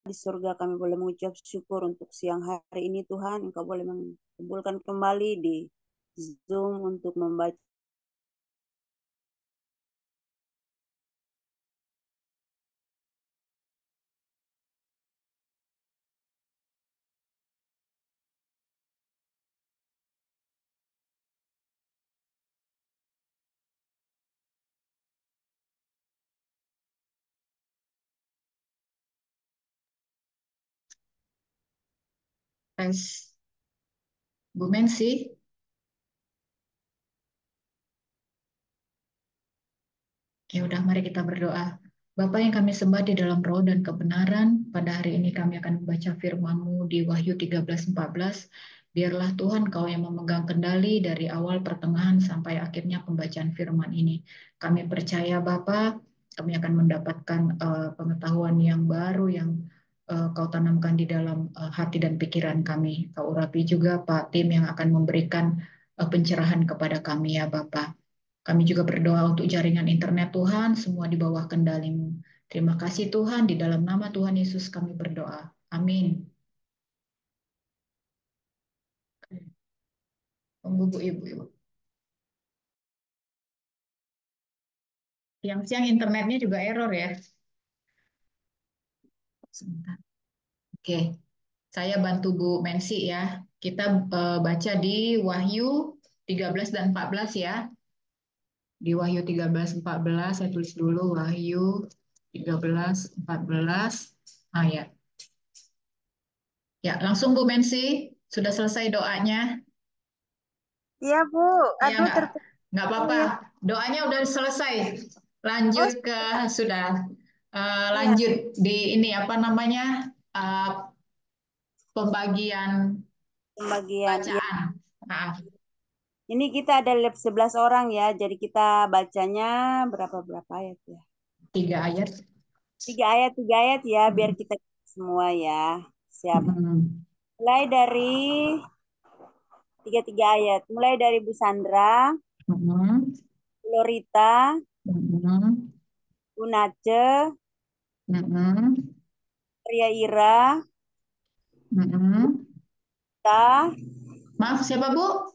di surga kami boleh mengucap syukur untuk siang hari ini Tuhan. Engkau boleh mengumpulkan kembali di Zoom untuk membaca. Tes. Bu Mensi, ya udah mari kita berdoa. Bapa yang kami sembah di dalam roh dan kebenaran, pada hari ini kami akan membaca firman-Mu di Wahyu 13:14. Biarlah Tuhan Kau yang memegang kendali dari awal pertengahan sampai akhirnya pembacaan firman ini. Kami percaya Bapa, kami akan mendapatkan pengetahuan yang baru yang Kau tanamkan di dalam hati dan pikiran kami. Kau urapi juga Pak Tim yang akan memberikan pencerahan kepada kami ya Bapak. Kami juga berdoa untuk jaringan internet Tuhan, semua di bawah kendali-Mu. Terima kasih Tuhan, di dalam nama Tuhan Yesus kami berdoa. Amin. Tunggu Bu Ibu. Siang-siang internetnya juga error ya. Sebentar. Oke, saya bantu Bu Mensi ya. Kita baca di Wahyu 13 dan 14 ya. Di Wahyu 13:14 saya tulis dulu Wahyu 13:14. Ah ya. Ya, langsung Bu Mensi, sudah selesai doanya. Iya Bu, Ya aduh nggak apa-apa. terputus. Doanya udah selesai. Oh Lanjut ke sudah iya, lanjut di ini apa namanya eh, pembagian pembagian. Ya, bacaan. Nah, ini kita ada lab 11 orang ya, jadi kita bacanya berapa ayat ya? 3 ayat. 3 ayat ya, biar Mm-mm. kita semua ya. Siap. Mm-mm. Mulai dari 3 ayat. Mulai dari Bu Sandra, Mm-mm. Lorita, Mm-mm. Bu Nace, Mm-mm. Ria Ira, Mm-mm. Ta, Maaf siapa Bu?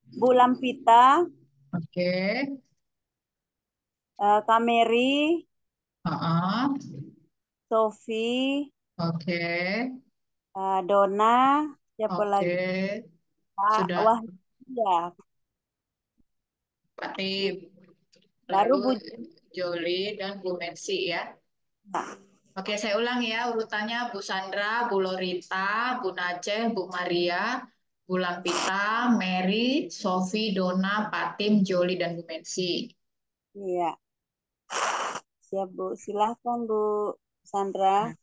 Bu Lampita, Oke. Kameri, Ah, Sofi, oke. Dona, siapa Oke. lagi? Pak Sudah Wah, ya. Pak Tim. Baru Lalu Bu. Joli dan Bu Mercy ya. Oke, saya ulang ya urutannya Bu Sandra, Bu Lorita, Bu Naceh, Bu Maria, Bu Lampita, Mary, Sofi, Dona, Patim, Joli, dan Bu Mensi. Iya, siap Bu. Silahkan Bu Sandra. Nah,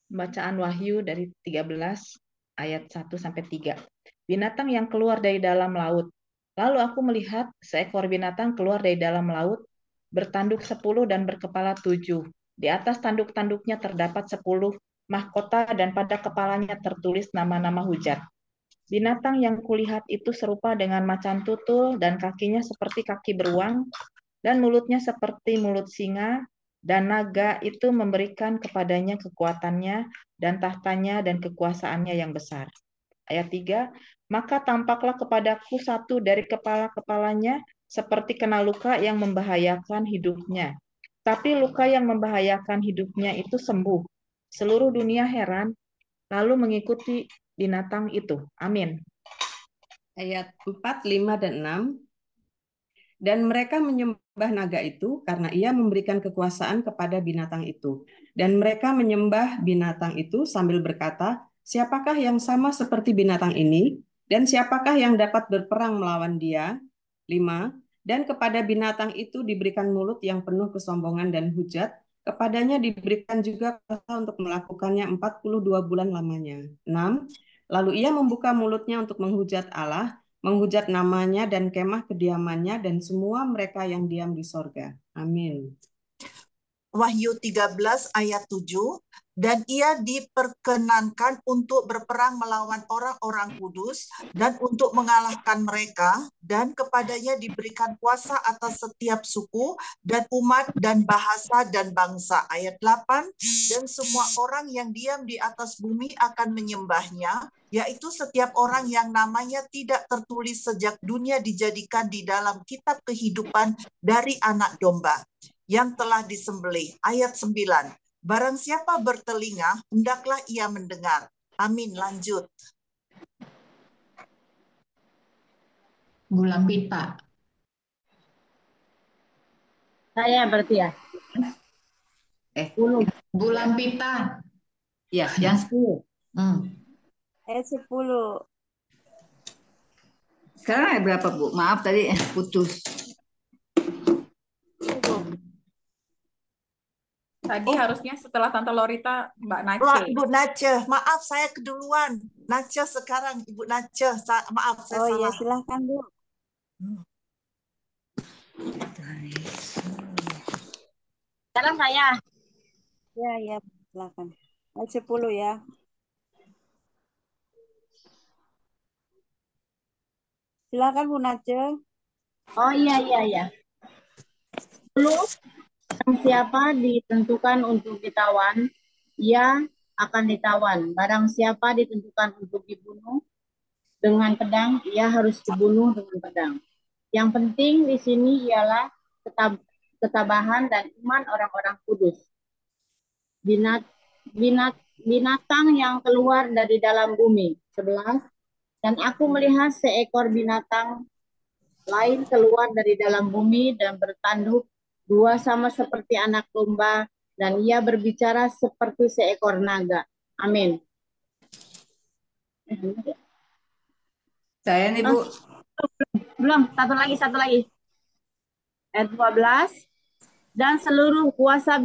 bacaan Wahyu dari 13 ayat 1 sampai 3. Binatang yang keluar dari dalam laut. Lalu aku melihat seekor binatang keluar dari dalam laut, bertanduk 10 dan berkepala 7. Di atas tanduk-tanduknya terdapat 10 mahkota dan pada kepalanya tertulis nama-nama hujat. Binatang yang kulihat itu serupa dengan macan tutul dan kakinya seperti kaki beruang dan mulutnya seperti mulut singa, dan naga itu memberikan kepadanya kekuatannya dan tahtanya dan kekuasaannya yang besar. Ayat 3, maka tampaklah kepadaku satu dari kepala-kepalanya seperti kena luka yang membahayakan hidupnya. Tapi luka yang membahayakan hidupnya itu sembuh. Seluruh dunia heran, lalu mengikuti binatang itu. Amin. Ayat 4, 5, dan 6. Dan mereka menyembah naga itu karena ia memberikan kekuasaan kepada binatang itu. Dan mereka menyembah binatang itu sambil berkata, siapakah yang sama seperti binatang ini? Dan siapakah yang dapat berperang melawan dia? 5. Dan kepada binatang itu diberikan mulut yang penuh kesombongan dan hujat. Kepadanya diberikan juga kuasa untuk melakukannya 42 bulan lamanya. 6. Lalu ia membuka mulutnya untuk menghujat Allah, menghujat namanya dan kemah kediamannya dan semua mereka yang diam di sorga. Amin. Wahyu 13 ayat 7, dan ia diperkenankan untuk berperang melawan orang-orang kudus dan untuk mengalahkan mereka, dan kepadanya diberikan kuasa atas setiap suku dan umat dan bahasa dan bangsa. Ayat 8, dan semua orang yang diam di atas bumi akan menyembahnya, yaitu setiap orang yang namanya tidak tertulis sejak dunia dijadikan di dalam kitab kehidupan dari Anak Domba yang telah disembelih. Ayat 9. Barang siapa bertelinga, hendaklah ia mendengar. Amin. Lanjut. Bu Lampita. Saya berarti ya. Bu Lampita. Ya, yang 10. Ayat 10. Sekarang ayat berapa, Bu? Maaf tadi putus. Tadi harusnya setelah Tante Lorita, Mbak Nace. Ibu Nace, maaf saya keduluan. Nace sekarang, Ibu Nace. Maaf, saya salah. Oh iya, silahkan Bu. Sekarang saya. Ya, silahkan. Ayat 10 ya. Silahkan Bu Nace. Oh iya. 10. Siapa ditentukan untuk ditawan, ia akan ditawan. Barang siapa ditentukan untuk dibunuh dengan pedang, ia harus dibunuh dengan pedang. Yang penting di sini ialah ketabahan dan iman orang-orang kudus. Binatang yang keluar dari dalam bumi. 11. Dan aku melihat seekor binatang lain keluar dari dalam bumi dan bertanduk dua sama seperti anak domba, dan ia berbicara seperti seekor naga. Amin. Saya nih, Bu. Belum, satu lagi. Ayat 12. Dan seluruh kuasa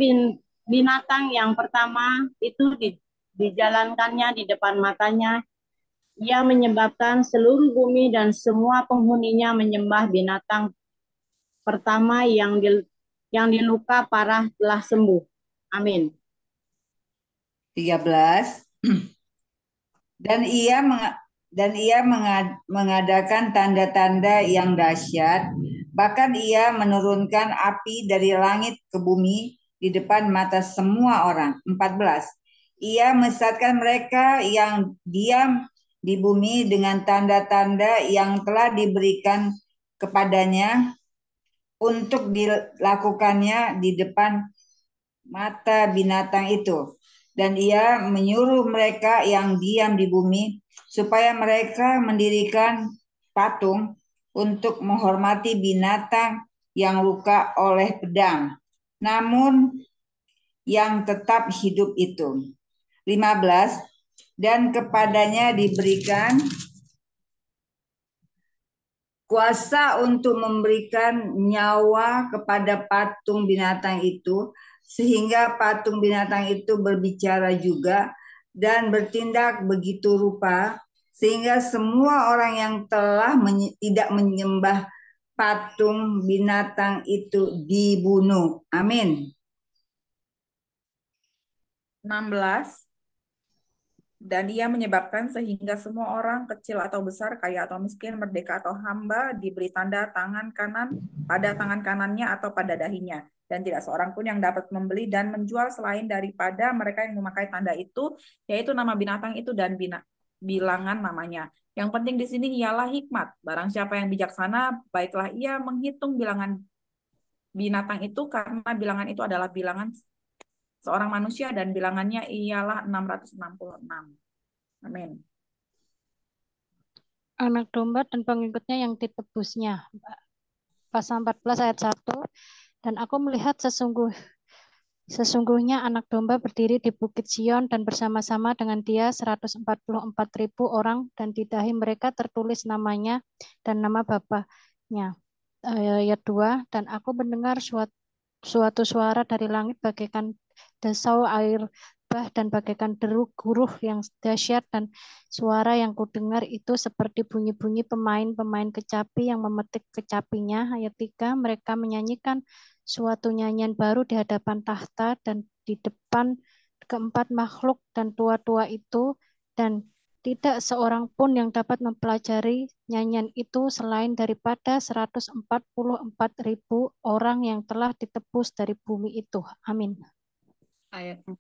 binatang yang pertama itu dijalankannya di depan matanya. Ia menyebabkan seluruh bumi dan semua penghuninya menyembah binatang pertama yang diluka parah telah sembuh. Amin. 13. Dan ia mengadakan tanda-tanda yang dahsyat, bahkan ia menurunkan api dari langit ke bumi di depan mata semua orang. 14. Ia mesatkan mereka yang diam di bumi dengan tanda-tanda yang telah diberikan kepadanya untuk dilakukannya di depan mata binatang itu. Dan ia menyuruh mereka yang diam di bumi supaya mereka mendirikan patung untuk menghormati binatang yang luka oleh pedang, namun yang tetap hidup itu. 15. Dan kepadanya diberikan kuasa untuk memberikan nyawa kepada patung binatang itu, sehingga patung binatang itu berbicara juga dan bertindak begitu rupa, sehingga semua orang yang telah tidak menyembah patung binatang itu dibunuh. Amin. 16. Dan ia menyebabkan sehingga semua orang, kecil atau besar, kaya atau miskin, merdeka atau hamba, diberi tanda tangan kanan pada tangan kanannya atau pada dahinya. Dan tidak seorang pun yang dapat membeli dan menjual selain daripada mereka yang memakai tanda itu, yaitu nama binatang itu dan bilangan namanya. Yang penting di sini ialah hikmat. Barang siapa yang bijaksana, baiklah ia menghitung bilangan binatang itu, karena bilangan itu adalah bilangan seorang manusia dan bilangannya ialah 666. Amin. Anak domba dan pengikutnya yang ditebusnya. Pasal 14 ayat 1. Dan aku melihat sesungguhnya anak domba berdiri di Bukit Sion dan bersama-sama dengan dia 144.000 orang, dan di dahi mereka tertulis namanya dan nama Bapaknya. Ayat 2. Dan aku mendengar suatu suara dari langit bagaikan desau air bah dan bagaikan deru guruh yang dahsyat, dan suara yang kudengar itu seperti bunyi-bunyi pemain kecapi yang memetik kecapinya. Ayat 3. Mereka menyanyikan suatu nyanyian baru di hadapan tahta dan di depan keempat makhluk dan tua-tua itu, dan tidak seorang pun yang dapat mempelajari nyanyian itu selain daripada 144.000 orang yang telah ditebus dari bumi itu. Amin. Ayat 4.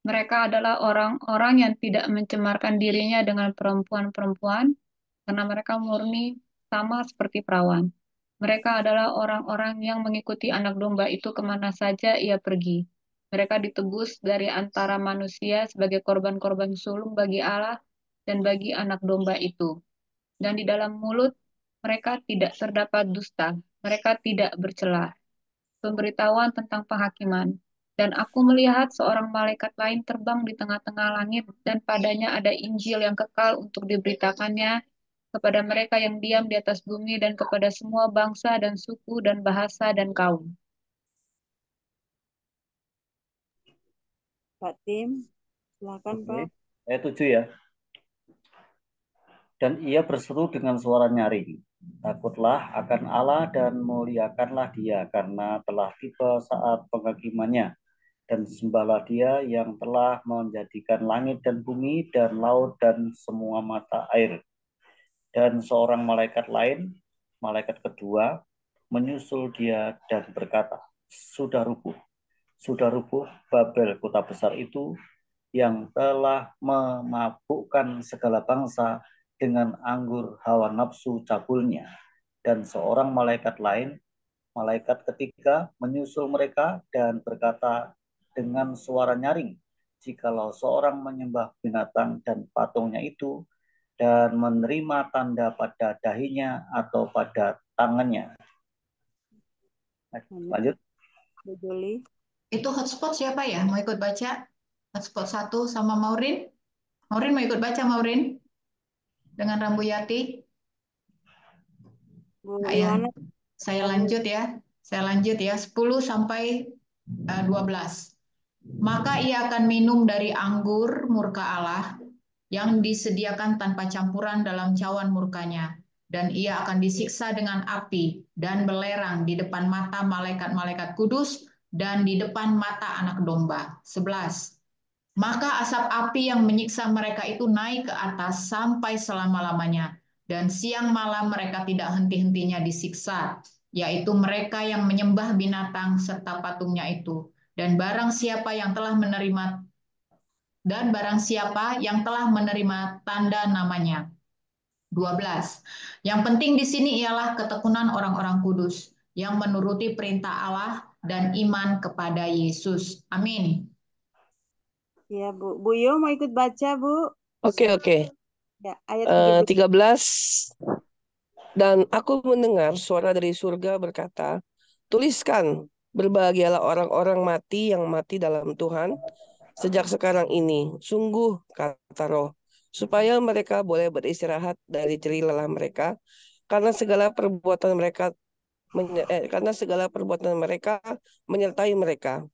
Mereka adalah orang-orang yang tidak mencemarkan dirinya dengan perempuan-perempuan, karena mereka murni sama seperti perawan. Mereka adalah orang-orang yang mengikuti anak domba itu kemana saja ia pergi. Mereka ditebus dari antara manusia sebagai korban-korban sulung bagi Allah dan bagi anak domba itu. Dan di dalam mulut mereka tidak terdapat dusta, mereka tidak bercela. Pemberitahuan tentang penghakiman. Dan aku melihat seorang malaikat lain terbang di tengah-tengah langit, dan padanya ada Injil yang kekal untuk diberitakannya kepada mereka yang diam di atas bumi dan kepada semua bangsa dan suku dan bahasa dan kaum. Pak Tim, silakan Pak. Ayat 7 ya. Dan ia berseru dengan suara nyaring, takutlah akan Allah dan muliakanlah Dia, karena telah tiba saat penghakimannya. Dan sembahlah Dia yang telah menjadikan langit dan bumi dan laut dan semua mata air. Dan seorang malaikat lain, malaikat kedua, menyusul Dia dan berkata, sudah rubuh Babel, kota besar itu, yang telah memabukkan segala bangsa dengan anggur hawa nafsu cabulnya. Dan seorang malaikat lain, malaikat ketiga, menyusul mereka dan berkata dengan suara nyaring, jikalau seorang menyembah binatang dan patungnya itu, dan menerima tanda pada dahinya atau pada tangannya. Lanjut. Bu Juli. Itu hotspot siapa ya? Mau ikut baca? Hotspot 1 sama Maureen. Maureen mau ikut baca, Maureen? Dengan Rambu Yati. Bu Ya. Saya lanjut ya. 10 sampai 12. Maka ia akan minum dari anggur murka Allah yang disediakan tanpa campuran dalam cawan murkanya, dan ia akan disiksa dengan api dan belerang di depan mata malaikat-malaikat kudus dan di depan mata anak domba. 11. Maka asap api yang menyiksa mereka itu naik ke atas sampai selama-lamanya, dan siang malam mereka tidak henti-hentinya disiksa, yaitu mereka yang menyembah binatang serta patungnya itu, dan barang siapa yang telah menerima tanda namanya. 12. Yang penting di sini ialah ketekunan orang-orang kudus yang menuruti perintah Allah dan iman kepada Yesus. Amin. Ya, Bu. Bu Yo mau ikut baca, Bu? Oke. Ya, ayat 13. Dan aku mendengar suara dari surga berkata, tuliskan, berbahagialah orang-orang mati yang mati dalam Tuhan sejak sekarang ini, sungguh, kata Roh, supaya mereka boleh beristirahat dari jerih lelah mereka, karena segala perbuatan mereka menyertai mereka.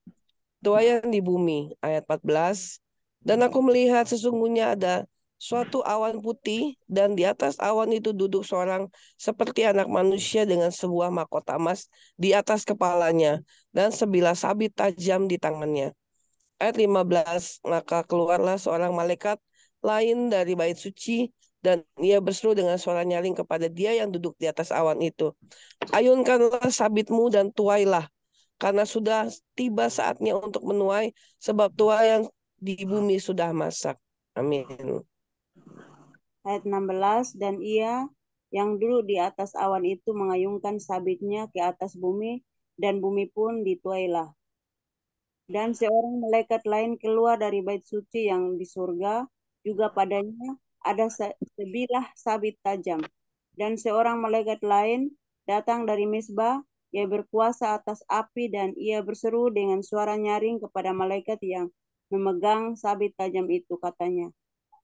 Tuayan di bumi, ayat 14. Dan aku melihat sesungguhnya ada suatu awan putih, dan di atas awan itu duduk seorang seperti anak manusia dengan sebuah mahkota emas di atas kepalanya, dan sebilah sabit tajam di tangannya. Ayat 15, maka keluarlah seorang malaikat lain dari bait suci, dan ia berseru dengan suara nyaring kepada dia yang duduk di atas awan itu, ayunkanlah sabitmu dan tuailah, karena sudah tiba saatnya untuk menuai, sebab tuaian di bumi sudah masak. Amin. Ayat 16, dan ia yang duduk di atas awan itu mengayunkan sabitnya ke atas bumi, dan bumi pun dituailah. Dan seorang malaikat lain keluar dari bait suci yang di surga, juga padanya ada sebilah sabit tajam. Dan seorang malaikat lain datang dari Misbah, ia berkuasa atas api, dan ia berseru dengan suara nyaring kepada malaikat yang memegang sabit tajam itu, katanya,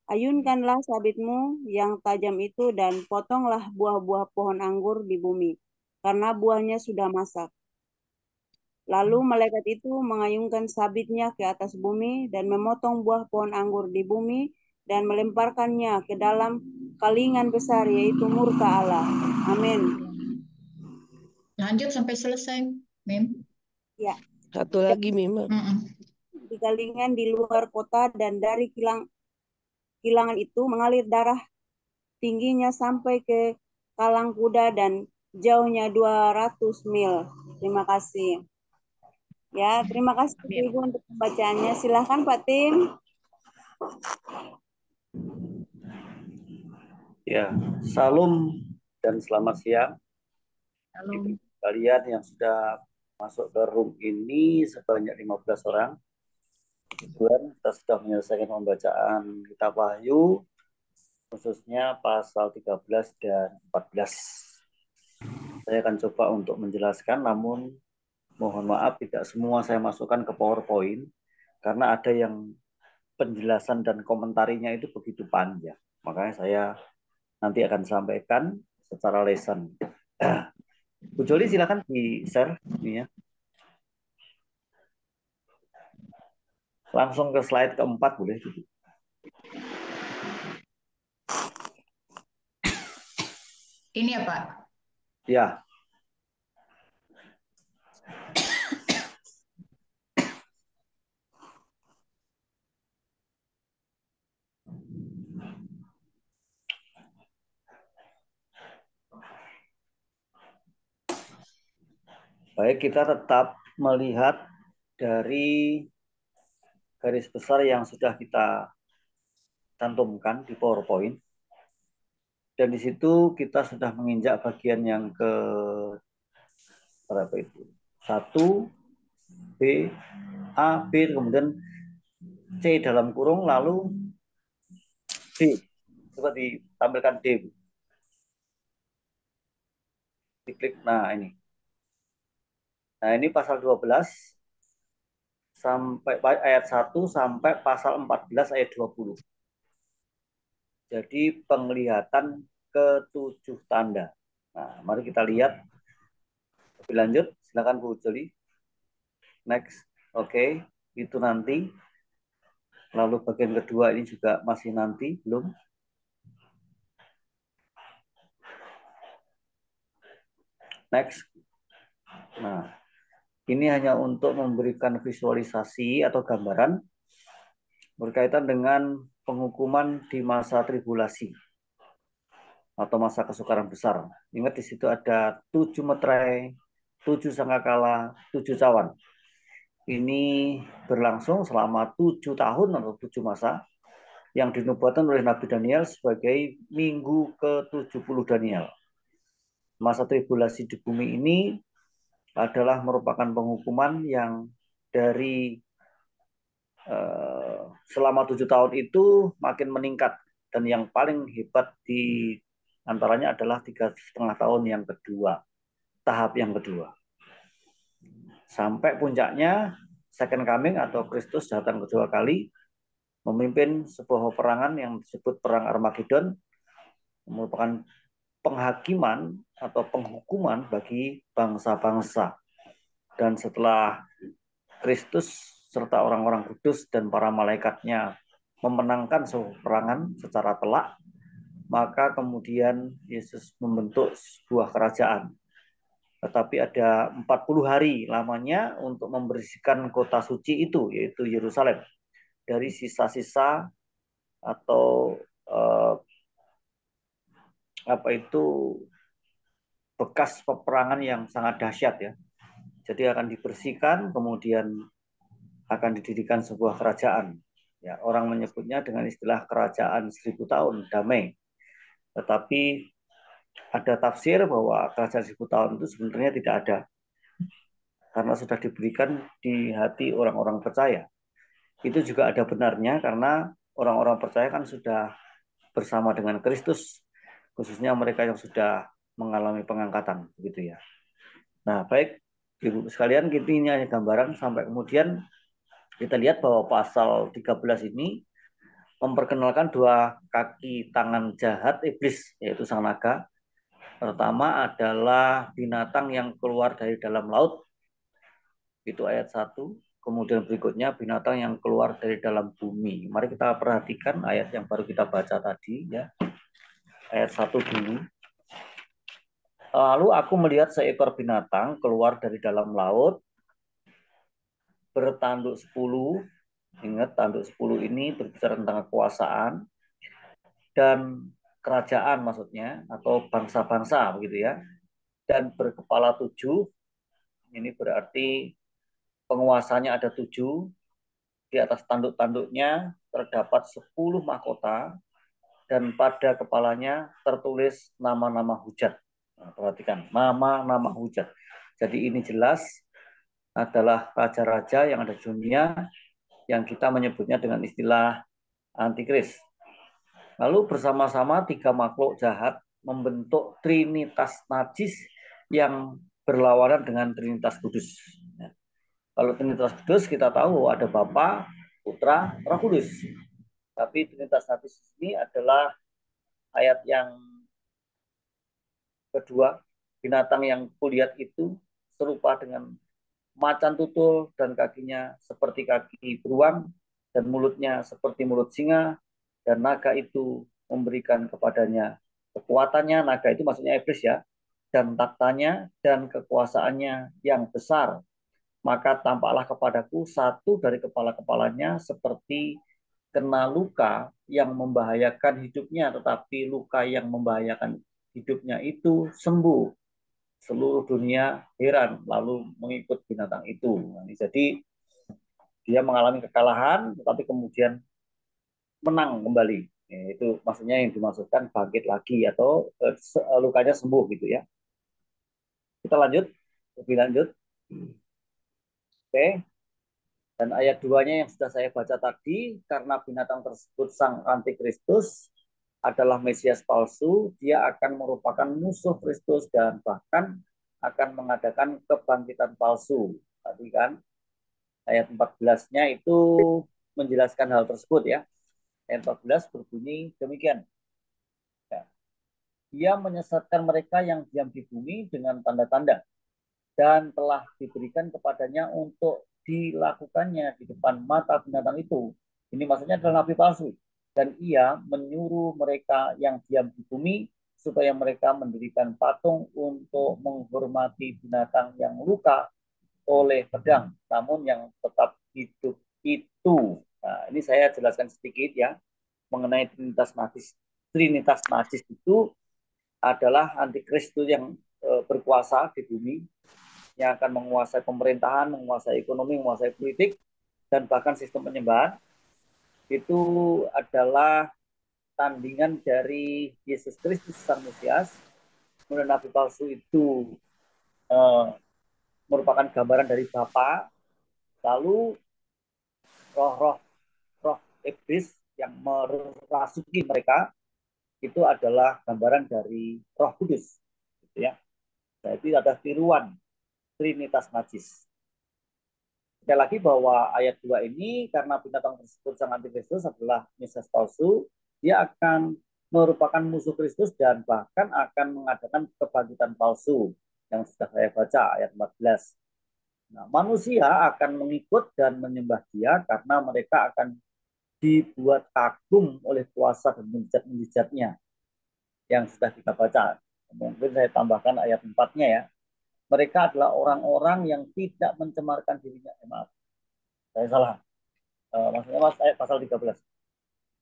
ayunkanlah sabitmu yang tajam itu dan potonglah buah-buah pohon anggur di bumi, karena buahnya sudah masak. Lalu malaikat itu mengayunkan sabitnya ke atas bumi dan memotong buah pohon anggur di bumi dan melemparkannya ke dalam kalingan besar, yaitu murka Allah. Amin. Lanjut sampai selesai, Mim. Ya, Satu lagi Mima. di galingan di luar kota, dan dari kilangan itu mengalir darah, tingginya sampai ke Kalang Kuda dan jauhnya 200 mil. Terima kasih. Ya, terima kasih Ibu untuk pembacaannya. Silahkan Pak Tim. Ya, salam dan selamat siang. Ibu kalian yang sudah masuk ke room ini sebanyak 15 orang. Tuhan, kita sudah menyelesaikan pembacaan kitab Wahyu, khususnya pasal 13 dan 14. Saya akan coba untuk menjelaskan, namun mohon maaf tidak semua saya masukkan ke PowerPoint, karena ada yang penjelasan dan komentarinya itu begitu panjang. Makanya saya nanti akan sampaikan secara lesson. Bu Joli silakan di-share ini ya. Langsung ke slide keempat boleh. Ini ya Pak. Ya. Baik, kita tetap melihat dari garis besar yang sudah kita cantumkan di PowerPoint. Dan di situ kita sudah menginjak bagian yang ke berapa itu? 1, B, A, B, kemudian C dalam kurung, lalu D. Coba ditampilkan D. Diklik, nah ini. Nah ini pasal 12 sampai ayat 1 sampai pasal 14 ayat 20. Jadi penglihatan ke-7 tanda. Nah, mari kita lihat lebih lanjut. Silakan Bu Joli. Next. Oke, itu nanti. Lalu bagian kedua ini juga masih nanti, belum. Next. Nah, ini hanya untuk memberikan visualisasi atau gambaran berkaitan dengan penghukuman di masa tribulasi atau masa kesukaran besar. Ingat di situ ada 7 meterai, 7 sangkakala, 7 cawan. Ini berlangsung selama 7 tahun atau 7 masa yang dinubuatkan oleh Nabi Daniel sebagai minggu ke-70 Daniel. Masa tribulasi di bumi ini adalah merupakan penghukuman yang dari selama 7 tahun itu makin meningkat, dan yang paling hebat di antaranya adalah 3,5 tahun yang kedua, tahap yang kedua. Sampai puncaknya second coming atau Kristus datang kedua kali memimpin sebuah peperangan yang disebut Perang Armageddon, merupakan penghakiman atau penghukuman bagi bangsa-bangsa. Dan setelah Kristus serta orang-orang kudus dan para malaikatnya memenangkan sebuah peperangan secara telak, maka kemudian Yesus membentuk sebuah kerajaan. Tetapi ada 40 hari lamanya untuk membersihkan kota suci itu, yaitu Yerusalem, dari sisa-sisa atau bekas peperangan yang sangat dahsyat ya. Jadi akan dibersihkan, kemudian akan didirikan sebuah kerajaan. Ya, orang menyebutnya dengan istilah kerajaan 1000 tahun, damai. Tetapi ada tafsir bahwa kerajaan 1000 tahun itu sebenarnya tidak ada, karena sudah diberikan di hati orang-orang percaya. Itu juga ada benarnya, karena orang-orang percaya kan sudah bersama dengan Kristus, khususnya mereka yang sudah mengalami pengangkatan, begitu ya. Nah, baik Ibu sekalian, ini hanya gambaran sampai kemudian kita lihat bahwa pasal 13 ini memperkenalkan dua kaki tangan jahat iblis, yaitu sang naga. Pertama adalah binatang yang keluar dari dalam laut, itu ayat 1. Kemudian berikutnya binatang yang keluar dari dalam bumi. Mari kita perhatikan ayat yang baru kita baca tadi ya. Ayat 1 dulu. Lalu aku melihat seekor binatang keluar dari dalam laut. bertanduk 10. Ingat, tanduk 10 ini berbicara tentang kekuasaan dan kerajaan maksudnya, atau bangsa-bangsa begitu ya. Dan berkepala 7, ini berarti penguasanya ada 7. Di atas tanduk-tanduknya terdapat 10 mahkota dan pada kepalanya tertulis nama-nama hujat. Nah, perhatikan, nama-nama hujat. Jadi ini jelas adalah raja-raja yang ada di dunia yang kita menyebutnya dengan istilah antikris. Lalu bersama-sama 3 makhluk jahat membentuk trinitas najis yang berlawanan dengan trinitas kudus. Kalau trinitas kudus kita tahu ada Bapa, Putra, Roh Kudus. Tapi trinitas najis ini adalah ayat yang kedua. Binatang yang kulihat itu serupa dengan macan tutul dan kakinya seperti kaki beruang dan mulutnya seperti mulut singa, dan naga itu memberikan kepadanya kekuatannya. Naga itu maksudnya iblis ya, dan taktanya dan kekuasaannya yang besar. Maka tampaklah kepadaku satu dari kepala-kepalanya seperti kena luka yang membahayakan hidupnya, tetapi luka yang membahayakan hidupnya itu sembuh. Seluruh dunia heran lalu mengikut binatang itu. Nah, jadi dia mengalami kekalahan, tetapi kemudian menang kembali. Itu maksudnya yang dimaksudkan bangkit lagi atau lukanya sembuh gitu ya. Kita lanjut, lebih lanjut. Oke. Dan ayat 2-nya yang sudah saya baca tadi, karena binatang tersebut sang antikristus adalah Mesias palsu, dia akan merupakan musuh Kristus dan bahkan akan mengadakan kebangkitan palsu. Tadi kan ayat 14-nya itu menjelaskan hal tersebut ya. Ayat 14 berbunyi demikian. Ya. Dia menyesatkan mereka yang diam di bumi dengan tanda-tanda dan telah diberikan kepadanya untuk dilakukannya di depan mata binatang itu. Ini maksudnya adalah nabi palsu. Dan ia menyuruh mereka yang diam di bumi supaya mereka mendirikan patung untuk menghormati binatang yang luka oleh pedang, namun yang tetap hidup itu. Nah, ini saya jelaskan sedikit ya mengenai Trinitas Najis. Trinitas Najis itu adalah antikristus yang berkuasa di bumi, yang akan menguasai pemerintahan, menguasai ekonomi, menguasai politik, dan bahkan sistem penyembahan. Itu adalah tandingan dari Yesus Kristus Sang Mesias. Kemudian nabi palsu itu merupakan gambaran dari Bapa. Lalu roh iblis yang merasuki mereka itu adalah gambaran dari Roh Kudus, gitu ya. Jadi ada tiruan Trinitas Najis. Sekali lagi bahwa ayat 2 ini karena binatang tersebut sang antikristus adalah Mesias palsu, dia akan merupakan musuh Kristus dan bahkan akan mengadakan kebangkitan palsu yang sudah saya baca ayat 14. Nah, manusia akan mengikut dan menyembah dia karena mereka akan dibuat kagum oleh kuasa dan mujizat-mujizatnya yang sudah kita baca. Mungkin saya tambahkan ayat 4-nya ya. Mereka adalah orang-orang yang tidak mencemarkan dirinya. Maaf, saya salah. Maksudnya ayat pasal 13.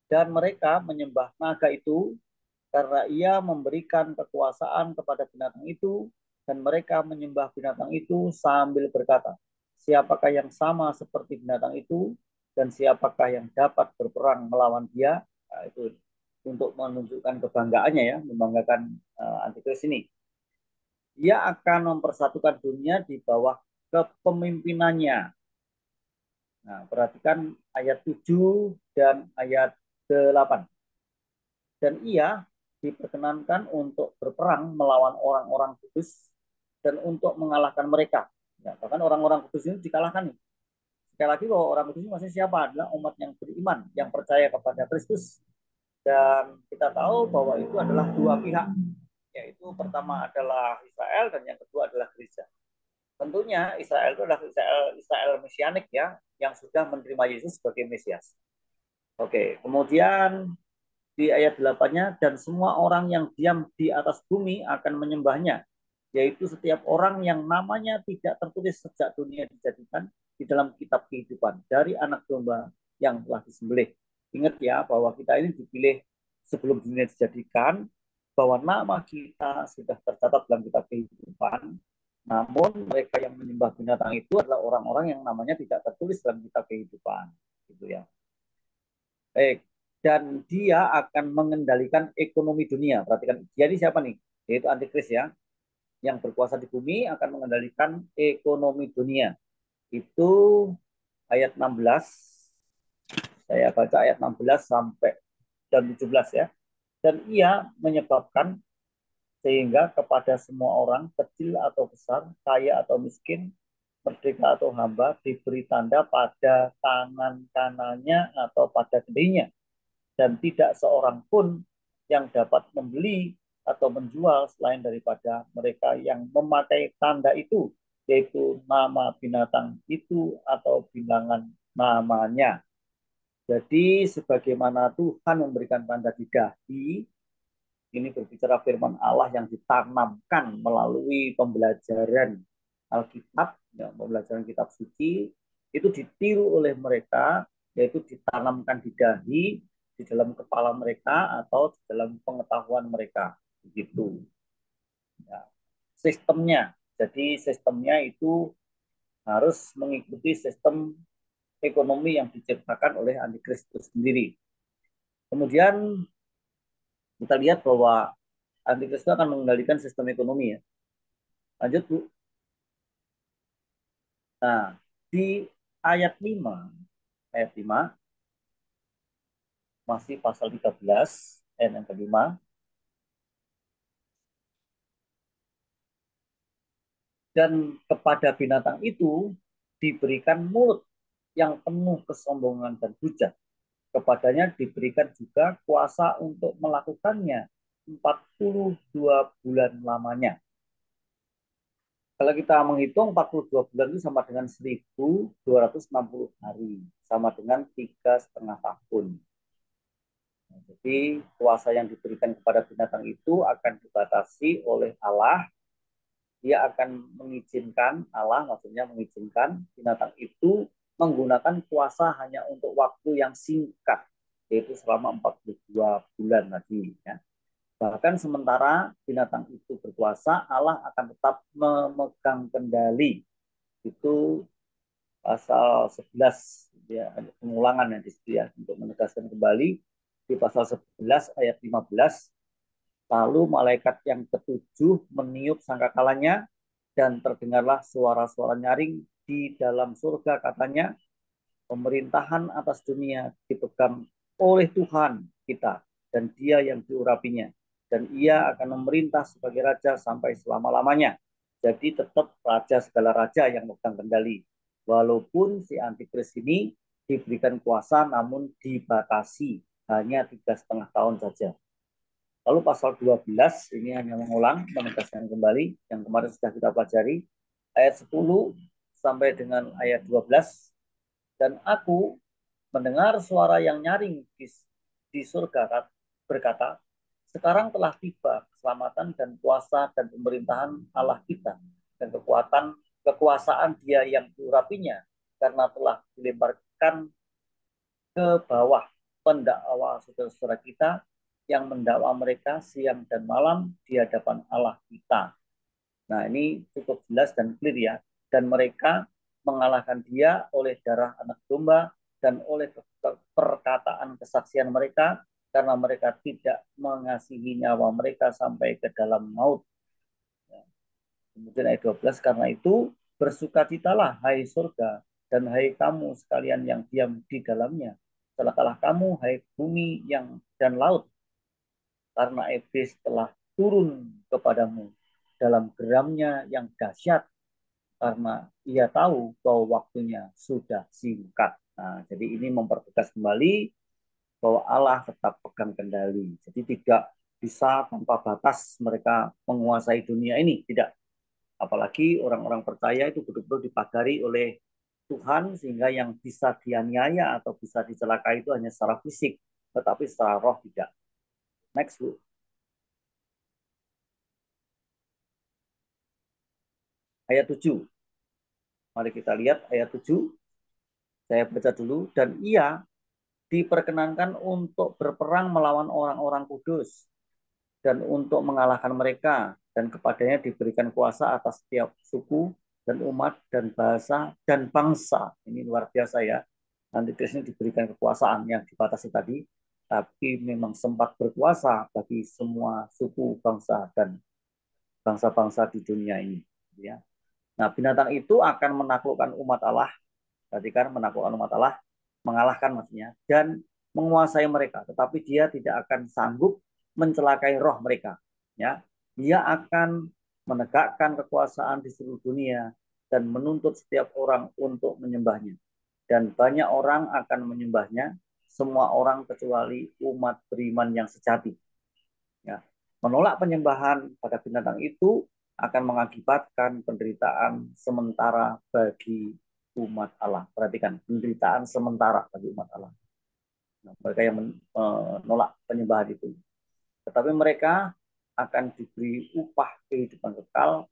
Dan mereka menyembah naga itu karena ia memberikan kekuasaan kepada binatang itu, dan mereka menyembah binatang itu sambil berkata, siapakah yang sama seperti binatang itu, dan siapakah yang dapat berperang melawan dia. Nah, itu untuk menunjukkan kebanggaannya ya, membanggakan antikris ini. Dia akan mempersatukan dunia di bawah kepemimpinannya. Nah, perhatikan ayat 7 dan ayat 8. Dan ia diperkenankan untuk berperang melawan orang-orang kudus dan untuk mengalahkan mereka. Ya, bahkan orang-orang kudus ini dikalahkan. Sekali lagi bahwa orang kudus ini maksudnya siapa? Adalah umat yang beriman, yang percaya kepada Kristus. Dan kita tahu bahwa itu adalah dua pihak, yaitu pertama adalah Israel dan yang kedua adalah gereja. Tentunya Israel itu adalah Israel mesianik ya, yang sudah menerima Yesus sebagai Mesias. Oke, kemudian di ayat 8-nya, dan semua orang yang diam di atas bumi akan menyembahnya, yaitu setiap orang yang namanya tidak tertulis sejak dunia dijadikan di di dalam kitab kehidupan dari anak domba yang telah disembelih. Ingat ya bahwa kita ini dipilih sebelum dunia dijadikan, bahwa nama kita sudah tercatat dalam kitab kehidupan. Namun mereka yang menyembah binatang itu adalah orang-orang yang namanya tidak tertulis dalam kitab kehidupan, gitu ya. Baik, dan dia akan mengendalikan ekonomi dunia. Perhatikan, dia ini siapa nih? Yaitu antikris ya, yang berkuasa di bumi akan mengendalikan ekonomi dunia. Itu ayat 16. Saya baca ayat 16 sampai dan 17 ya. Dan ia menyebabkan sehingga kepada semua orang, kecil atau besar, kaya atau miskin, merdeka atau hamba, diberi tanda pada tangan kanannya atau pada kendinya. Dan tidak seorang pun yang dapat membeli atau menjual selain daripada mereka yang memakai tanda itu, yaitu nama binatang itu atau bilangan namanya. Jadi sebagaimana Tuhan memberikan tanda di dahi, ini berbicara firman Allah yang ditanamkan melalui pembelajaran Alkitab, ya, pembelajaran kitab suci, itu ditiru oleh mereka, yaitu ditanamkan di dahi, di dalam kepala mereka, atau di dalam pengetahuan mereka. Begitu. Ya. Sistemnya, jadi sistemnya itu harus mengikuti sistem ekonomi yang diciptakan oleh Antikristus sendiri. Kemudian kita lihat bahwa Antikristus akan mengendalikan sistem ekonomi ya. Lanjut Bu. Nah, di ayat 5 masih pasal 13 ayat yang kelima. Dan kepada binatang itu diberikan mulut yang penuh kesombongan dan hujat. Kepadanya diberikan juga kuasa untuk melakukannya 42 bulan lamanya. Kalau kita menghitung 42 bulan itu sama dengan 1260 hari. Sama dengan 3,5 tahun. Nah, jadi kuasa yang diberikan kepada binatang itu akan dibatasi oleh Allah. Dia akan mengizinkan, Allah maksudnya mengizinkan binatang itu menggunakan kuasa hanya untuk waktu yang singkat, yaitu selama 42 bulan lagi. Ya. Bahkan sementara binatang itu berkuasa, Allah akan tetap memegang kendali. Itu pasal 11, ya, ada pengulangan yang disitu ya, untuk menegaskan kembali di pasal 11 ayat 15. Lalu malaikat yang ketujuh meniup sangkakalanya dan terdengarlah suara-suara nyaring di dalam surga, katanya, pemerintahan atas dunia dipegang oleh Tuhan kita dan Dia yang diurapinya. Dan Ia akan memerintah sebagai raja sampai selama-lamanya. Jadi tetap raja segala raja yang memegang kendali. Walaupun si antikris ini diberikan kuasa namun dibatasi hanya 3,5 tahun saja. Lalu pasal 12 ini hanya mengulang, menegaskan kembali yang kemarin sudah kita pelajari, ayat 10 sampai dengan ayat 12. Dan aku mendengar suara yang nyaring di surga berkata, sekarang telah tiba keselamatan dan kuasa dan pemerintahan Allah kita dan kekuasaan Dia yang diurapinya, karena telah dilemparkan ke bawah pendakwa saudara-saudara kita yang mendakwa mereka siang dan malam di hadapan Allah kita. Nah, ini cukup jelas dan clear ya. Dan mereka mengalahkan Dia oleh darah anak domba dan oleh perkataan kesaksian mereka, karena mereka tidak mengasihi nyawa mereka sampai ke dalam maut. Kemudian ayat 12, karena itu bersukacitalah hai surga dan hai kamu sekalian yang diam di dalamnya. Celakalah kamu hai bumi yang dan laut, karena iblis telah turun kepadamu dalam geramnya yang dahsyat, karena ia tahu bahwa waktunya sudah singkat. Nah, jadi ini mempertegas kembali bahwa Allah tetap pegang kendali. Jadi tidak bisa tanpa batas mereka menguasai dunia ini, tidak. Apalagi orang-orang percaya itu betul-betul dipagari oleh Tuhan, sehingga yang bisa dianiaya atau bisa dicelakai itu hanya secara fisik, tetapi secara roh tidak. Next, Bu. Ayat 7. Mari kita lihat ayat 7. Saya baca dulu. Dan ia diperkenankan untuk berperang melawan orang-orang kudus dan untuk mengalahkan mereka, dan kepadanya diberikan kuasa atas setiap suku dan umat dan bahasa dan bangsa. Ini luar biasa ya. Nanti Kristus diberikan kekuasaan yang dibatasi tadi, tapi memang sempat berkuasa bagi semua suku, bangsa, dan bangsa-bangsa di dunia ini. Ya. Nah, binatang itu akan menaklukkan umat Allah, perhatikan, menaklukkan umat Allah, mengalahkan maksudnya, dan menguasai mereka. Tetapi dia tidak akan sanggup mencelakai roh mereka. Ya, dia akan menegakkan kekuasaan di seluruh dunia dan menuntut setiap orang untuk menyembahnya. Dan banyak orang akan menyembahnya, semua orang kecuali umat beriman yang sejati. Ya, menolak penyembahan pada binatang itu akan mengakibatkan penderitaan sementara bagi umat Allah. Perhatikan, penderitaan sementara bagi umat Allah. Nah, mereka yang menolak penyembahan itu. Tetapi mereka akan diberi upah kehidupan kekal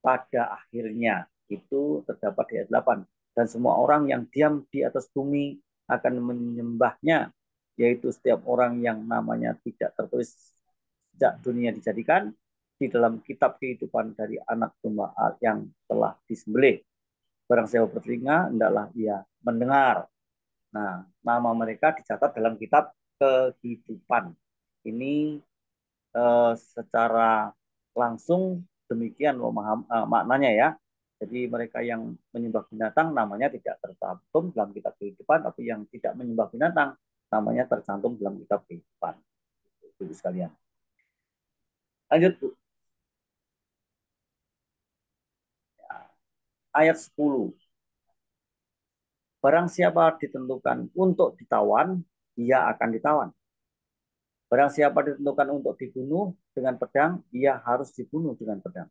pada akhirnya. Itu terdapat di ayat 8. Dan semua orang yang diam di atas bumi akan menyembahnya, yaitu setiap orang yang namanya tidak tertulis sejak dunia dijadikan di dalam kitab kehidupan dari anak domba yang telah disembelih. Barang siapa bertelinga, hendaklah ia mendengar. Nah, nama mereka dicatat dalam kitab kehidupan. Ini secara langsung demikian maknanya ya. Jadi mereka yang menyembah binatang namanya tidak tercantum dalam kitab kehidupan, tapi yang tidak menyembah binatang namanya tercantum dalam kitab kehidupan. Itu sekalian. Lanjut, Bu. Ayat 10. Barang siapa ditentukan untuk ditawan, ia akan ditawan. Barang siapa ditentukan untuk dibunuh dengan pedang, ia harus dibunuh dengan pedang.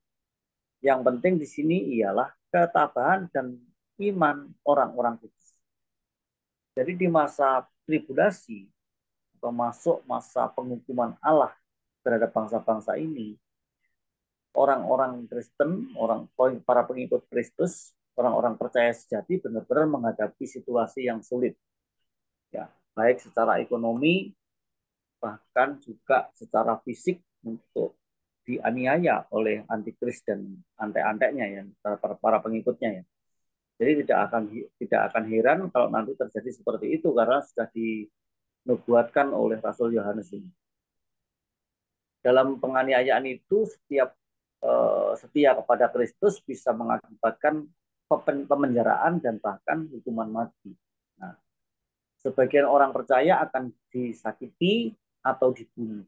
Yang penting di sini ialah ketabahan dan iman orang-orang kudus. Jadi di masa tribulasi, atau masuk masa penghukuman Allah terhadap bangsa-bangsa ini, orang-orang Kristen, para pengikut Kristus, orang-orang percaya sejati benar-benar menghadapi situasi yang sulit. Ya, baik secara ekonomi, bahkan juga secara fisik untuk dianiaya oleh antikris dan antek-anteknya ya, para pengikutnya ya. Jadi tidak akan heran kalau nanti terjadi seperti itu karena sudah dinubuatkan oleh Rasul Yohanes ini. Dalam penganiayaan itu setiap setia kepada Kristus bisa mengakibatkan pemenjaraan dan bahkan hukuman mati. Nah, sebagian orang percaya akan disakiti atau dibunuh.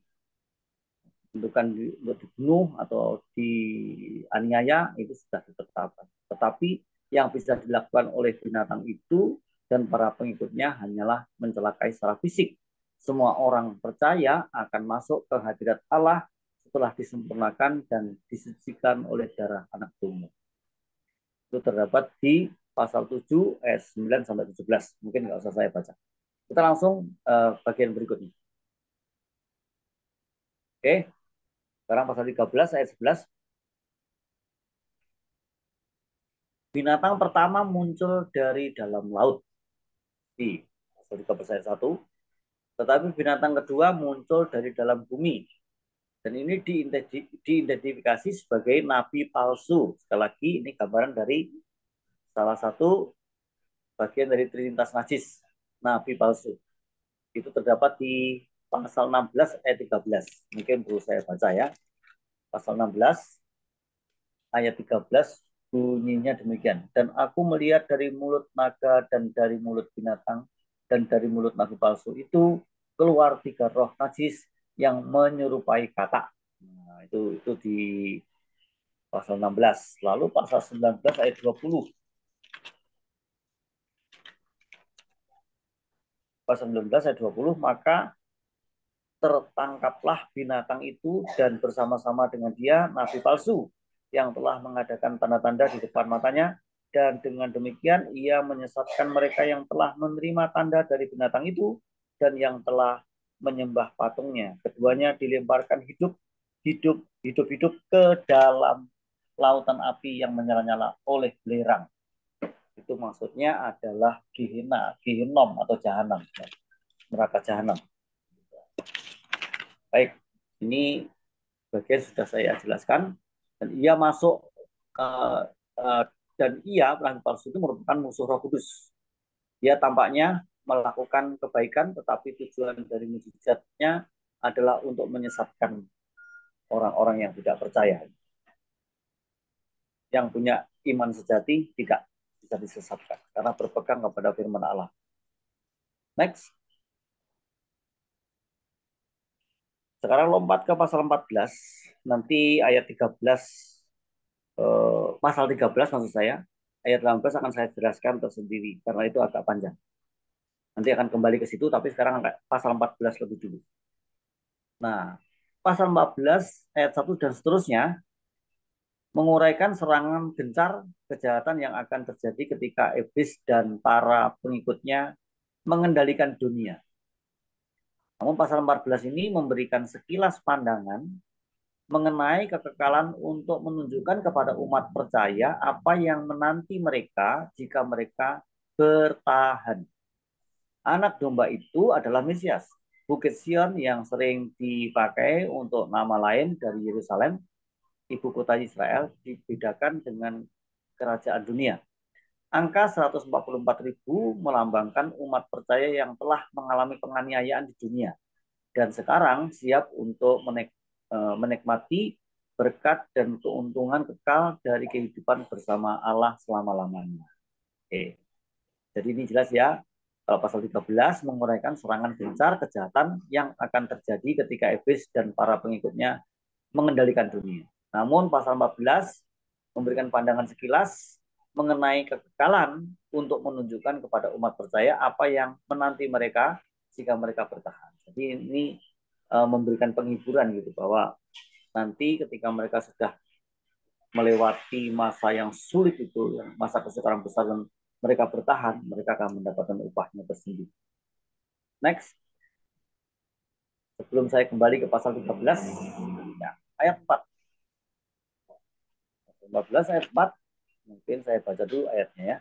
Tentukan untuk dibunuh atau dianiaya itu sudah ditetapkan. Tetapi yang bisa dilakukan oleh binatang itu dan para pengikutnya hanyalah mencelakai secara fisik. Semua orang percaya akan masuk ke hadirat Allah setelah disempurnakan dan disucikan oleh darah anak domba. Itu terdapat di pasal 7 ayat 9 sampai 17. Mungkin nggak usah saya baca. Kita langsung bagian berikutnya. Oke. Sekarang pasal 13 ayat 11. Binatang pertama muncul dari dalam laut. Di pasal 13 ayat 1. Tetapi binatang kedua muncul dari dalam bumi. Dan ini diidentifikasi sebagai nabi palsu. Sekali lagi ini gambaran dari salah satu bagian dari Trinitas Najis, nabi palsu. Itu terdapat di pasal 16 ayat 13. Mungkin perlu saya baca ya. Pasal 16 ayat 13 bunyinya demikian. Dan aku melihat dari mulut naga dan dari mulut binatang dan dari mulut nabi palsu itu keluar 3 roh najis yang menyerupai katak. Nah, itu di pasal 16. Lalu pasal 19 ayat 20. Pasal 19 ayat 20, maka tertangkaplah binatang itu dan bersama-sama dengan dia nabi palsu yang telah mengadakan tanda-tanda di depan matanya, dan dengan demikian ia menyesatkan mereka yang telah menerima tanda dari binatang itu dan yang telah menyembah patungnya. Keduanya dilemparkan hidup-hidup ke dalam lautan api yang menyala-nyala oleh belerang. Itu maksudnya adalah Gehenom atau Jahanam, neraka Jahanam. Baik, ini bagian sudah saya jelaskan. Dan ia masuk dan ia, pelayan palsu itu merupakan musuh Roh Kudus. Dia tampaknya melakukan kebaikan, tetapi tujuan dari mujizatnya adalah untuk menyesatkan orang-orang yang tidak percaya. Yang punya iman sejati tidak bisa disesatkan karena berpegang kepada firman Allah. Next. Sekarang lompat ke pasal 14, nanti ayat 13, pasal 13 maksud saya, ayat 18 akan saya jelaskan tersendiri, karena itu agak panjang. Nanti akan kembali ke situ, tapi sekarang pasal 14 lebih dulu. Nah, pasal 14 ayat 1 dan seterusnya, menguraikan serangan gencar kejahatan yang akan terjadi ketika iblis dan para pengikutnya mengendalikan dunia. Namun pasal 14 ini memberikan sekilas pandangan mengenai kekekalan untuk menunjukkan kepada umat percaya apa yang menanti mereka jika mereka bertahan. Anak domba itu adalah Mesias. Bukit Sion yang sering dipakai untuk nama lain dari Yerusalem, ibu kota Israel, dibedakan dengan kerajaan dunia. Angka 144.000 melambangkan umat percaya yang telah mengalami penganiayaan di dunia dan sekarang siap untuk menikmati berkat dan keuntungan kekal dari kehidupan bersama Allah selama-lamanya. Oke. Jadi ini jelas ya, kalau pasal 13 menguraikan serangan gencar kejahatan yang akan terjadi ketika iblis dan para pengikutnya mengendalikan dunia. Namun pasal 14 memberikan pandangan sekilas mengenai kekekalan untuk menunjukkan kepada umat percaya apa yang menanti mereka jika mereka bertahan. Jadi ini memberikan penghiburan gitu bahwa nanti ketika mereka sudah melewati masa yang sulit itu, masa kesukaran besar dan mereka bertahan, mereka akan mendapatkan upahnya tersendiri. Next. Sebelum saya kembali ke pasal 13, ya, ayat 4. 14 ayat 4. Mungkin saya baca dulu ayatnya ya.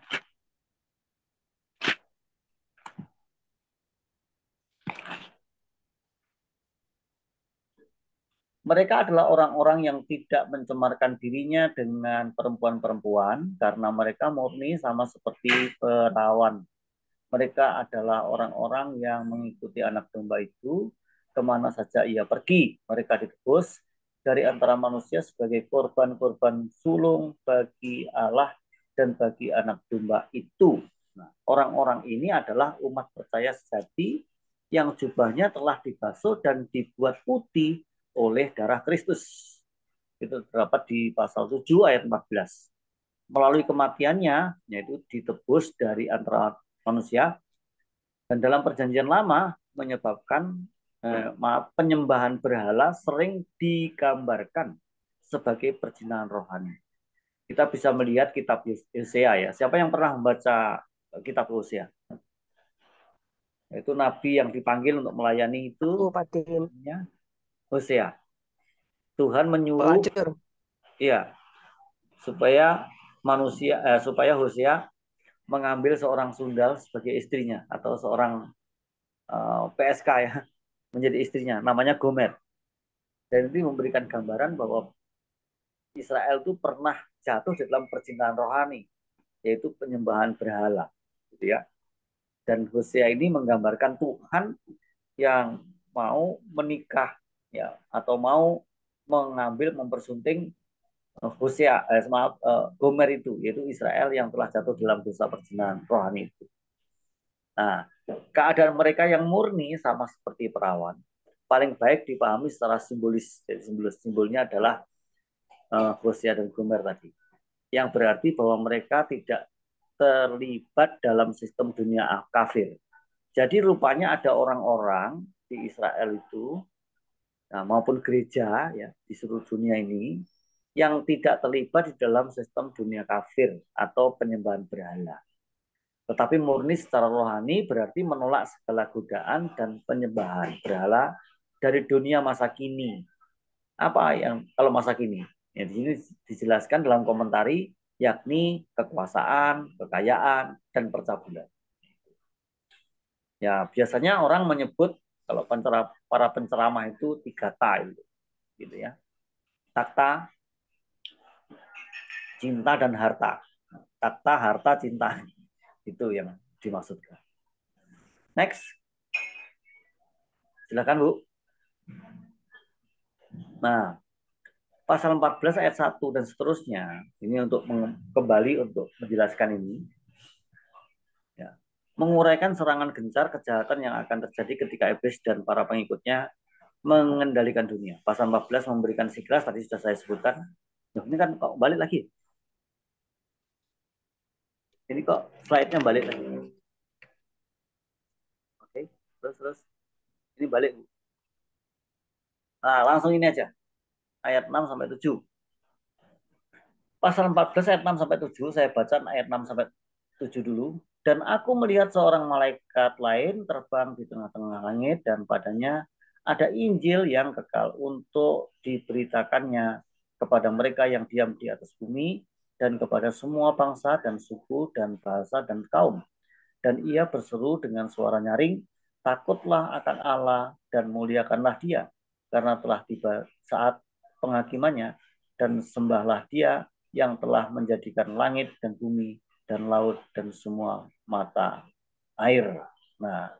Mereka adalah orang-orang yang tidak mencemarkan dirinya dengan perempuan-perempuan karena mereka murni sama seperti perawan. Mereka adalah orang-orang yang mengikuti anak domba itu kemana saja ia pergi. Mereka ditebus dari antara manusia sebagai korban-korban sulung bagi Allah dan bagi anak domba itu. Nah, orang-orang ini adalah umat percaya sejati yang jubahnya telah dibasuh dan dibuat putih oleh darah Kristus. Itu terdapat di pasal 7 ayat 14. Melalui kematiannya, yaitu ditebus dari antara manusia, dan dalam perjanjian lama menyebabkan penyembahan berhala sering digambarkan sebagai perzinahan rohani. Kita bisa melihat kitab Hosea ya. Siapa yang pernah membaca kitab Hosea? Itu nabi yang dipanggil untuk melayani itu Hosea. Tuhan menyuruh ya supaya supaya Hosea mengambil seorang sundal sebagai istrinya atau seorang PSK ya menjadi istrinya, namanya Gomer. Dan itu memberikan gambaran bahwa Israel itu pernah jatuh di dalam percintaan rohani, yaitu penyembahan berhala, gitu ya. Dan Hosea ini menggambarkan Tuhan yang mau menikah ya atau mau mengambil mempersunting Hosea Gomer itu, yaitu Israel yang telah jatuh dalam dosa perzinahan rohani itu. Nah, keadaan mereka yang murni sama seperti perawan paling baik dipahami secara simbolis. Jadi simbolnya adalah Hosea dan Gomer tadi, yang berarti bahwa mereka tidak terlibat dalam sistem dunia kafir. Jadi rupanya ada orang-orang di Israel itu, nah, maupun gereja ya di seluruh dunia ini yang tidak terlibat di dalam sistem dunia kafir atau penyembahan berhala. Tetapi murni secara rohani berarti menolak segala godaan dan penyembahan berhala dari dunia masa kini. Apa yang kalau masa kini? Ya, di sini dijelaskan dalam komentari yakni kekuasaan, kekayaan, dan percabulan. Ya, biasanya orang menyebut kalau para penceramah itu 3 ta gitu ya. Takhta, cinta, dan harta. Takhta, harta, cinta. Itu yang dimaksudkan. Next. Silakan, Bu. Nah, pasal 14 ayat 1 dan seterusnya. Ini untuk kembali untuk menjelaskan ini. Ya. Menguraikan serangan gencar kejahatan yang akan terjadi ketika iblis dan para pengikutnya mengendalikan dunia. Pasal 14 memberikan siklus, tadi sudah saya sebutkan. Nah, ini kan kok balik lagi. Ini kok slide-nya balik lagi. Oke, terus. Ini balik. Nah, langsung ini aja. Ayat 6 sampai 7. Pasal 14 ayat 6 sampai 7, saya baca ayat 6 sampai 7 dulu. Dan aku melihat seorang malaikat lain terbang di tengah-tengah langit dan padanya ada Injil yang kekal untuk diberitakannya kepada mereka yang diam di atas bumi dan kepada semua bangsa dan suku dan bahasa dan kaum. Dan ia berseru dengan suara nyaring, takutlah akan Allah dan muliakanlah Dia, karena telah tiba saat penghakimannya, dan sembahlah Dia yang telah menjadikan langit dan bumi dan laut dan semua mata air. Nah,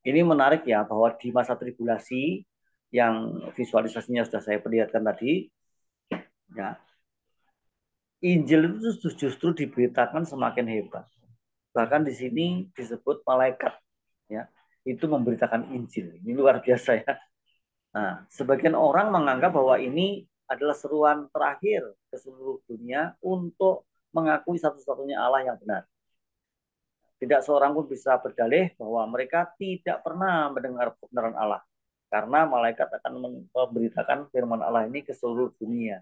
ini menarik ya, bahwa di masa tribulasi yang visualisasinya sudah saya perlihatkan tadi, ya, Injil itu justru diberitakan semakin hebat. Bahkan di sini disebut malaikat, ya, itu memberitakan Injil. Ini luar biasa ya. Nah, sebagian orang menganggap bahwa ini adalah seruan terakhir ke seluruh dunia untuk mengakui satu-satunya Allah yang benar. Tidak seorang pun bisa berdalih bahwa mereka tidak pernah mendengar kebenaran Allah, karena malaikat akan memberitakan firman Allah ini ke seluruh dunia.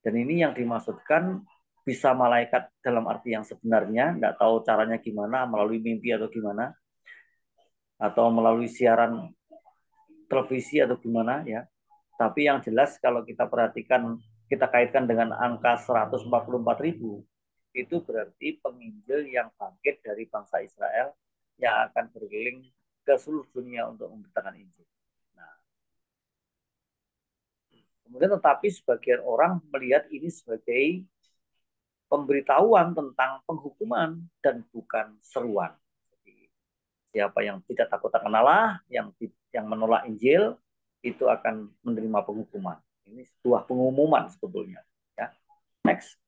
Dan ini yang dimaksudkan bisa malaikat dalam arti yang sebenarnya, nggak tahu caranya gimana, melalui mimpi atau gimana, atau melalui siaran televisi atau gimana ya. Tapi yang jelas kalau kita perhatikan, kita kaitkan dengan angka 144.000, itu berarti penginjil yang bangkit dari bangsa Israel yang akan berkeliling ke seluruh dunia untuk memberitakan Injil. Nah, kemudian tetapi sebagian orang melihat ini sebagai pemberitahuan tentang penghukuman dan bukan seruan. Jadi, siapa yang tidak takut akan Allah, yang menolak Injil, itu akan menerima penghukuman. Ini sebuah pengumuman sebetulnya. Ya. Next.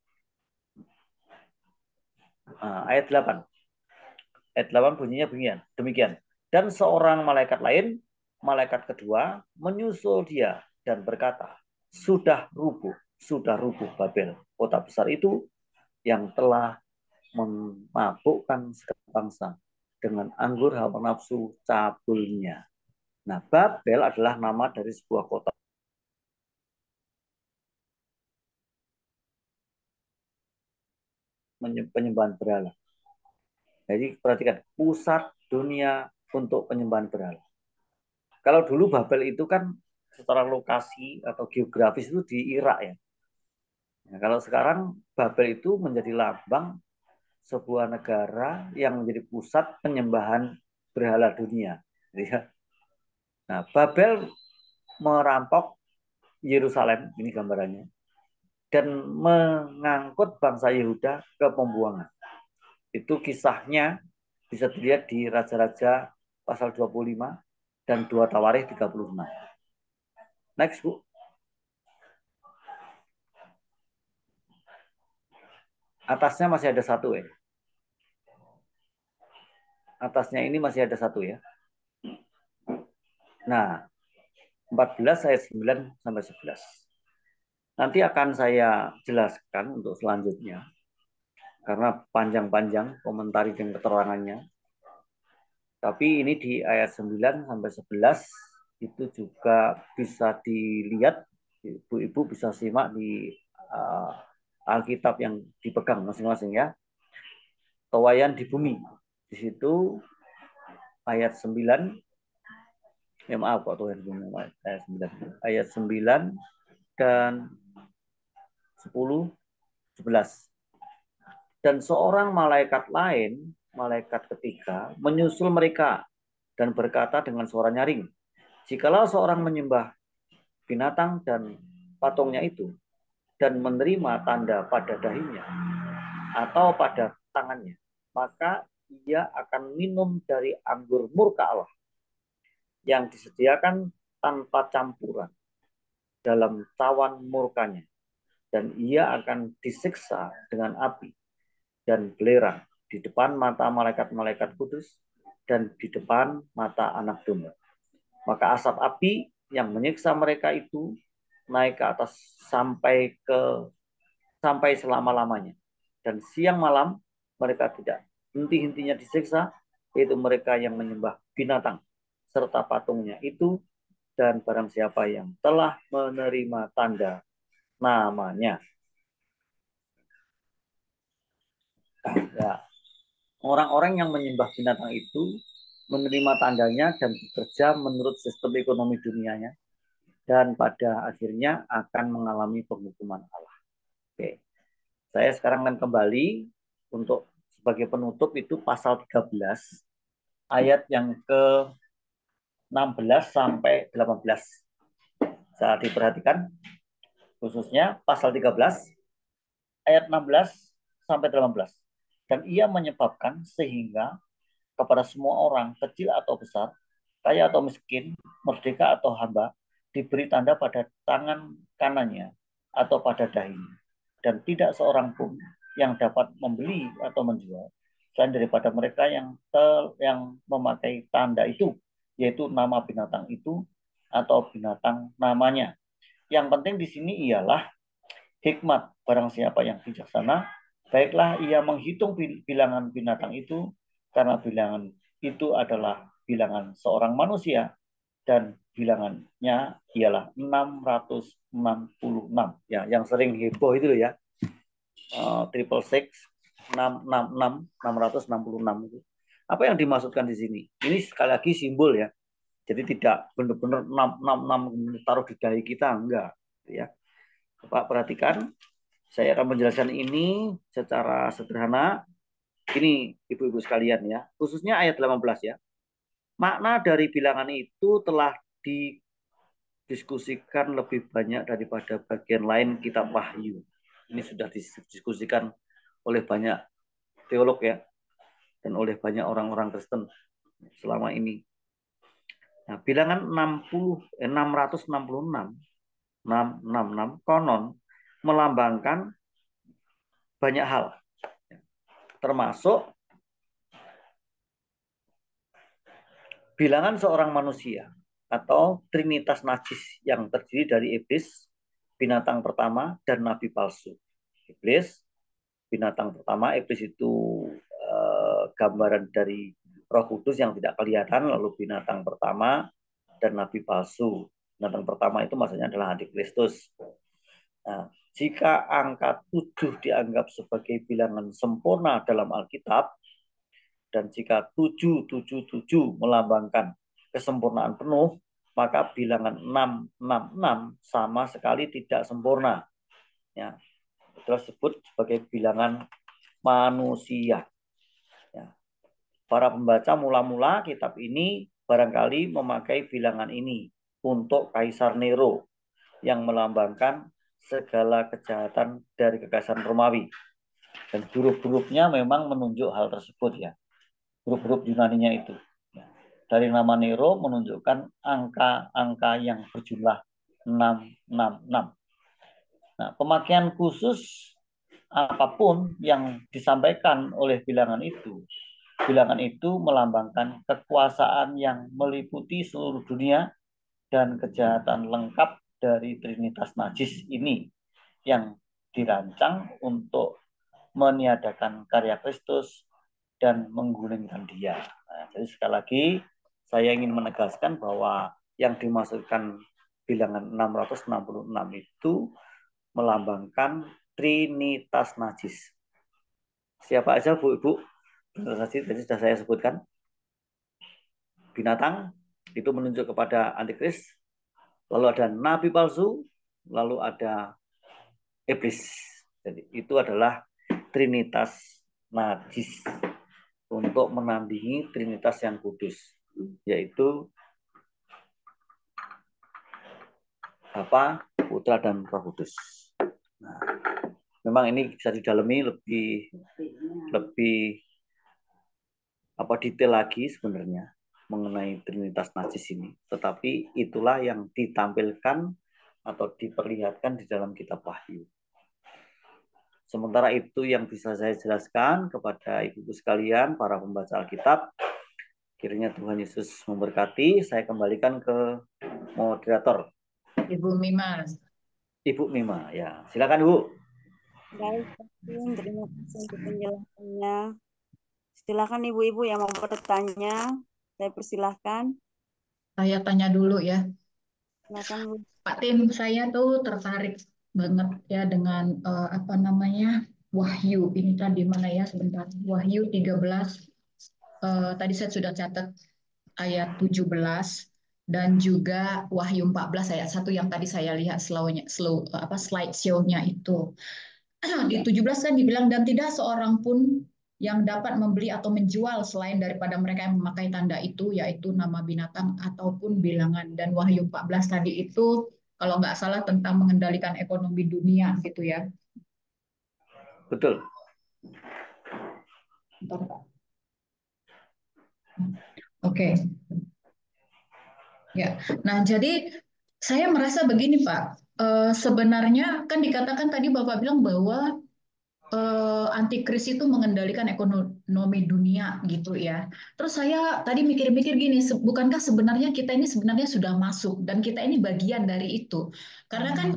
Nah, ayat 8. Ayat 8 bunyinya demikian. Dan seorang malaikat lain, malaikat kedua, menyusul dia dan berkata, sudah rubuh Babel, kota besar itu yang telah memabukkan segala bangsa dengan anggur hawa nafsu cabulnya. Nah, Babel adalah nama dari sebuah kota penyembahan berhala. Jadi perhatikan, pusat dunia untuk penyembahan berhala. Kalau dulu Babel itu kan secara lokasi atau geografis itu di Irak ya. Nah, kalau sekarang Babel itu menjadi lambang sebuah negara yang menjadi pusat penyembahan berhala dunia. Nah, Babel merampok Yerusalem, ini gambarannya, dan mengangkut bangsa Yehuda ke pembuangan. Itu kisahnya bisa dilihat di Raja-Raja pasal 25 dan 2 Tawarikh 36. Next, Bu. Atasnya masih ada satu ya. Atasnya ini masih ada satu ya. Nah, 14 ayat 9 sampai 11. Nanti akan saya jelaskan untuk selanjutnya. Karena panjang-panjang komentari dan keterangannya. Tapi ini di ayat 9 sampai 11 itu juga bisa dilihat, ibu-ibu bisa simak di Alkitab yang dipegang masing-masing ya. Tawayan di bumi. Di situ ayat 9, ya maaf kok Tuhan ayat 9. Ayat 9 dan 10, 11. Dan seorang malaikat lain, malaikat ketiga, menyusul mereka dan berkata dengan suara nyaring, jikalau seorang menyembah binatang dan patungnya itu dan menerima tanda pada dahinya atau pada tangannya, maka ia akan minum dari anggur murka Allah yang disediakan tanpa campuran dalam cawan murkanya, dan ia akan disiksa dengan api dan belerang di depan mata malaikat-malaikat kudus dan di depan mata anak domba. Maka asap api yang menyiksa mereka itu naik ke atas sampai selama-lamanya. Dan siang malam mereka tidak henti-hentinya disiksa, yaitu mereka yang menyembah binatang serta patungnya itu, dan barang siapa yang telah menerima tanda namanya. Ya, orang-orang yang menyembah binatang itu menerima tandanya dan bekerja menurut sistem ekonomi dunianya, dan pada akhirnya akan mengalami penghukuman Allah. Oke, saya sekarang akan kembali untuk sebagai penutup itu pasal 13 ayat yang ke 16 sampai 18. Saya diperhatikan khususnya pasal 13 ayat 16 sampai 18. Dan ia menyebabkan sehingga kepada semua orang, kecil atau besar, kaya atau miskin, merdeka atau hamba, diberi tanda pada tangan kanannya atau pada dahinya. Dan tidak seorang pun yang dapat membeli atau menjual selain daripada mereka yang memakai tanda itu, yaitu nama binatang itu atau binatang namanya. Yang penting di sini ialah hikmat. Barang siapa yang bijaksana, baiklah ia menghitung bilangan binatang itu, karena bilangan itu adalah bilangan seorang manusia, dan bilangannya ialah 666. Ya, yang sering heboh itu loh ya. 666 itu. Apa yang dimaksudkan di sini? Ini sekali lagi simbol ya. Jadi tidak benar-benar 666 taruh di dahi kita, enggak ya. Pak perhatikan, saya akan menjelaskan ini secara sederhana. Ini ibu-ibu sekalian ya, khususnya ayat 18 ya. Makna dari bilangan itu telah didiskusikan lebih banyak daripada bagian lain kitab Wahyu. Ini sudah didiskusikan oleh banyak teolog ya, dan oleh banyak orang-orang Kristen selama ini. Nah, bilangan 666 konon melambangkan banyak hal, termasuk bilangan seorang manusia atau trinitas najis yang terdiri dari iblis, binatang pertama, dan nabi palsu. Iblis, binatang pertama, iblis itu gambaran dari Roh Kudus yang tidak kelihatan, lalu binatang pertama dan nabi palsu. Binatang pertama itu maksudnya adalah antikristus. Nah, jika angka 7 dianggap sebagai bilangan sempurna dalam Alkitab, dan jika 777 melambangkan kesempurnaan penuh, maka bilangan 666 sama sekali tidak sempurna. Ya, tersebut sebagai bilangan manusia. Ya. Para pembaca mula-mula kitab ini barangkali memakai bilangan ini untuk Kaisar Nero yang melambangkan segala kejahatan dari kekaisaran Romawi. Dan huruf-hurufnya memang menunjuk hal tersebut ya. Huruf-huruf Yunaninya itu. Dari nama Nero menunjukkan angka-angka yang berjumlah 666. Nah, pemakaian khusus apapun yang disampaikan oleh bilangan itu melambangkan kekuasaan yang meliputi seluruh dunia dan kejahatan lengkap dari Trinitas Najis ini yang dirancang untuk meniadakan karya Kristus dan menggulingkan dia. Nah, jadi sekali lagi saya ingin menegaskan bahwa yang dimaksudkan bilangan 666 itu melambangkan Trinitas Najis. Siapa aja Bu Ibu? Tadi sudah saya sebutkan. Binatang itu menunjuk kepada antikris, lalu ada nabi palsu, lalu ada iblis. Jadi itu adalah Trinitas najis untuk menandingi Trinitas yang kudus, yaitu Bapa, Putra, dan Roh Kudus. Nah, memang ini bisa didalami lebih detail lagi sebenarnya mengenai Trinitas najis ini. Tetapi itulah yang ditampilkan atau diperlihatkan di dalam kitab Wahyu. Sementara itu yang bisa saya jelaskan kepada ibu-ibu sekalian, para pembaca Alkitab. Kiranya Tuhan Yesus memberkati. Saya kembalikan ke moderator. Ibu Mima. Ibu Mima, ya. Silakan, Bu. Baik, terima kasih untuk penjelasannya. Silakan ibu-ibu yang mau bertanya, saya persilahkan. Saya tanya dulu ya. Silakan, Bu. Pak Tim, saya tuh tertarik banget ya dengan Wahyu. Ini tadi mana ya sebentar. Wahyu 13. Tadi saya sudah catat ayat 17 dan juga Wahyu 14 ayat 1 yang tadi saya lihat slide show-nya itu. Di 17 kan dibilang, dan tidak seorang pun yang dapat membeli atau menjual selain daripada mereka yang memakai tanda itu, yaitu nama binatang ataupun bilangan. Dan Wahyu 14 tadi itu kalau nggak salah tentang mengendalikan ekonomi dunia gitu ya. Betul. Bentar, Pak. Oke. Ya, nah jadi saya merasa begini Pak, sebenarnya kan dikatakan tadi Bapak bilang bahwa antikris itu mengendalikan ekonomi dunia gitu ya. Terus saya tadi mikir-mikir gini, bukankah sebenarnya kita ini sebenarnya sudah masuk dan kita ini bagian dari itu? Karena kan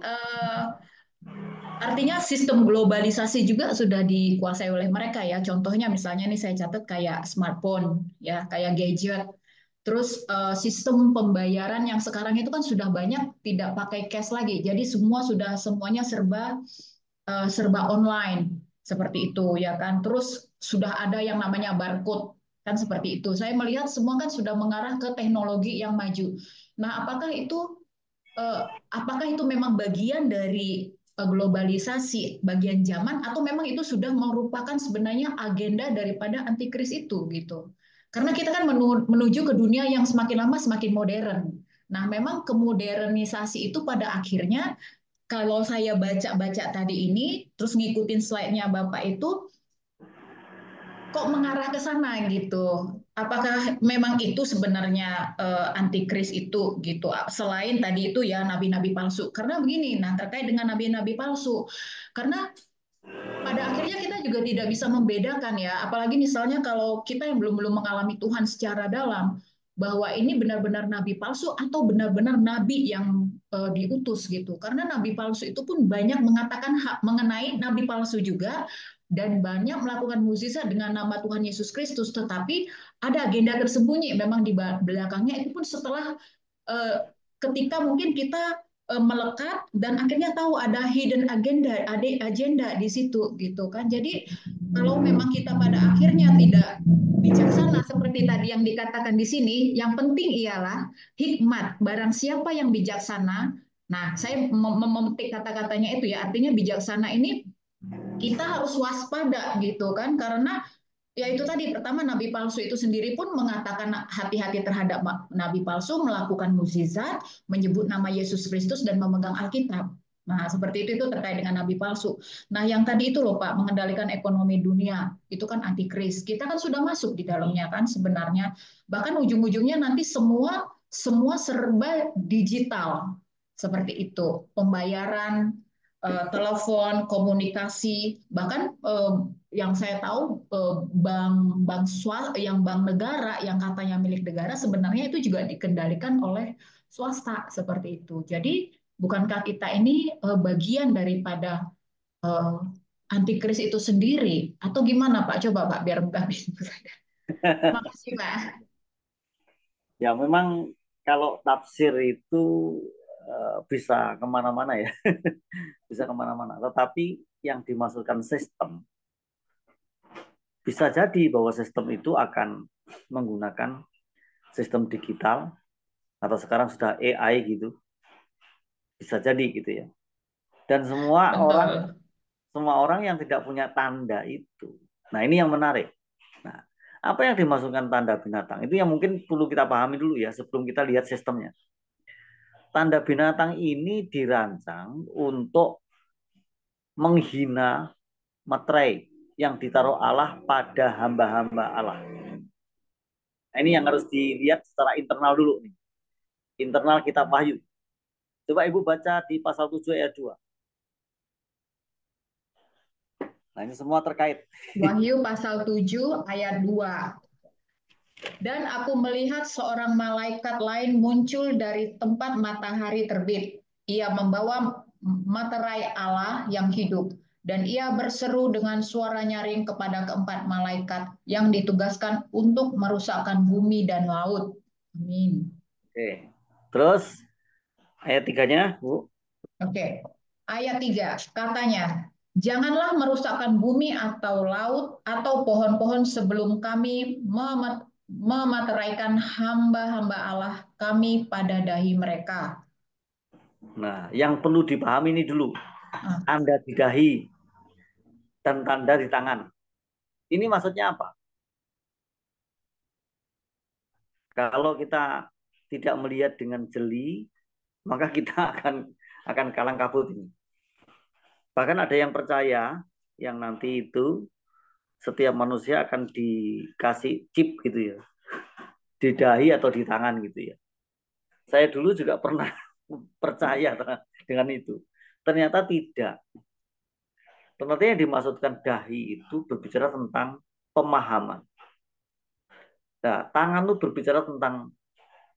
artinya sistem globalisasi juga sudah dikuasai oleh mereka ya. Contohnya misalnya nih saya catat kayak smartphone ya, kayak gadget. Terus sistem pembayaran yang sekarang itu kan sudah banyak tidak pakai cash lagi. Jadi semuanya serba online seperti itu ya kan. Terus sudah ada yang namanya barcode kan seperti itu. Saya melihat semua kan sudah mengarah ke teknologi yang maju. Nah, apakah itu memang bagian dari globalisasi, bagian zaman, atau memang itu sudah merupakan sebenarnya agenda daripada antikris itu gitu? Karena kita kan menuju ke dunia yang semakin lama semakin modern. Nah, memang kemodernisasi itu pada akhirnya kalau saya baca-baca tadi ini, terus ngikutin slide-nya Bapak itu, kok mengarah ke sana gitu? Apakah memang itu sebenarnya antikris itu gitu? Selain tadi itu ya nabi-nabi palsu. Karena begini, nah terkait dengan nabi-nabi palsu, karena pada akhirnya kita juga tidak bisa membedakan ya, apalagi misalnya kalau kita yang belum mengalami Tuhan secara dalam, bahwa ini benar-benar nabi palsu atau benar-benar nabi yang diutus gitu. Karena nabi palsu itu pun banyak mengatakan mengenai nabi palsu juga, dan banyak melakukan mukjizat dengan nama Tuhan Yesus Kristus, tetapi ada agenda tersembunyi memang di belakangnya, itu pun setelah ketika mungkin kita melekat dan akhirnya tahu ada hidden agenda di situ gitu kan. Jadi kalau memang kita pada akhirnya tidak bijaksana seperti tadi yang dikatakan di sini, yang penting ialah hikmat. Barang siapa yang bijaksana, nah saya memetik kata-katanya itu ya, artinya bijaksana ini kita harus waspada gitu kan, karena ya itu tadi, pertama nabi palsu itu sendiri pun mengatakan hati-hati terhadap nabi palsu, melakukan mukjizat, menyebut nama Yesus Kristus dan memegang Alkitab. Nah, seperti itu terkait dengan nabi palsu. Nah, yang tadi itu loh Pak, mengendalikan ekonomi dunia, itu kan antikris. Kita kan sudah masuk di dalamnya kan sebenarnya. Bahkan ujung-ujungnya nanti semua serba digital. Seperti itu. Pembayaran, telepon, komunikasi, bahkan yang saya tahu bank negara yang katanya milik negara sebenarnya itu juga dikendalikan oleh swasta seperti itu. Jadi bukankah kita ini bagian daripada antikris itu sendiri atau gimana Pak? Coba Pak biar mudah bingung saya. Terima kasih Pak. Ya memang kalau tafsir itu bisa kemana-mana ya, bisa kemana-mana. Tetapi yang dimaksudkan sistem, bisa jadi bahwa sistem itu akan menggunakan sistem digital atau sekarang sudah AI gitu, bisa jadi gitu ya. Dan semua orang yang tidak punya tanda itu Nah, ini yang menarik. Nah, apa yang dimaksudkan tanda binatang? Itu yang mungkin perlu kita pahami dulu ya sebelum kita lihat sistemnya. Tanda binatang ini dirancang untuk menghina materai yang ditaruh Allah pada hamba-hamba Allah. Nah, ini yang harus dilihat secara internal dulu nih. Internal kitab Wahyu. Coba Ibu baca di pasal 7 ayat 2. Nah, ini semua terkait. Wahyu pasal 7 ayat 2. Dan aku melihat seorang malaikat lain muncul dari tempat matahari terbit. Ia membawa materai Allah yang hidup. Dan ia berseru dengan suara nyaring kepada keempat malaikat yang ditugaskan untuk merusakkan bumi dan laut. Amin. Oke. Terus ayat 3-nya, Bu. Oke. Ayat 3 katanya, janganlah merusakkan bumi atau laut atau pohon-pohon sebelum kami memateraikan hamba-hamba Allah kami pada dahi mereka. Nah, yang perlu dipahami ini dulu. Tanda di dahi dan tanda di tangan. Ini maksudnya apa? Kalau kita tidak melihat dengan jeli, maka kita akan kalang kabut ini. Bahkan ada yang percaya yang nanti itu setiap manusia akan dikasih chip gitu ya, di dahi atau di tangan gitu ya. Saya dulu juga pernah percaya dengan itu. Ternyata tidak. Ternyata yang dimaksudkan dahi itu berbicara tentang pemahaman. Nah, tangan itu berbicara tentang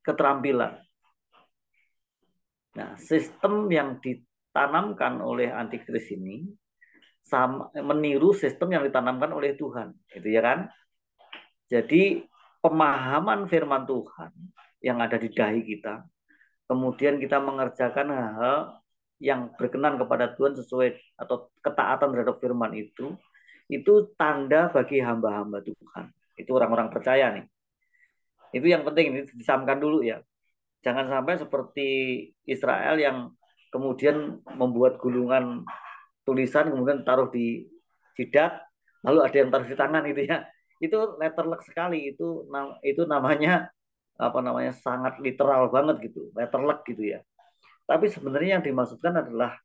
keterampilan. Nah, sistem yang ditanamkan oleh antikris ini sama meniru sistem yang ditanamkan oleh Tuhan, itu ya kan? Jadi pemahaman firman Tuhan yang ada di dahi kita, kemudian kita mengerjakan hal-hal yang berkenan kepada Tuhan sesuai atau ketaatan terhadap firman itu tanda bagi hamba-hamba Tuhan. Itu orang-orang percaya nih. Itu yang penting, ini disamkan dulu ya. Jangan sampai seperti Israel yang kemudian membuat gulungan tulisan kemudian taruh di jidat, lalu ada yang taruh di tangan gitu ya. Itu letterlek sekali, itu namanya sangat literal banget gitu, letterlek gitu ya. Tapi sebenarnya yang dimaksudkan adalah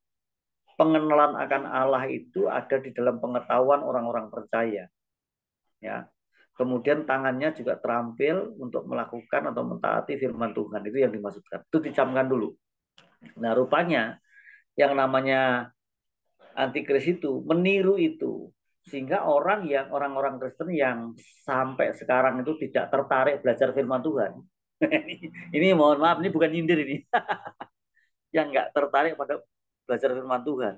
pengenalan akan Allah itu ada di dalam pengetahuan orang-orang percaya. Ya. Kemudian tangannya juga terampil untuk melakukan atau mentaati firman Tuhan. Itu yang dimaksudkan. Itu dicamkan dulu. Nah, rupanya yang namanya antikris itu meniru itu. Sehingga orang-orang Kristen yang sampai sekarang itu tidak tertarik belajar firman Tuhan. Ini mohon maaf, ini bukan nyindir ini. Yang nggak tertarik pada belajar firman Tuhan.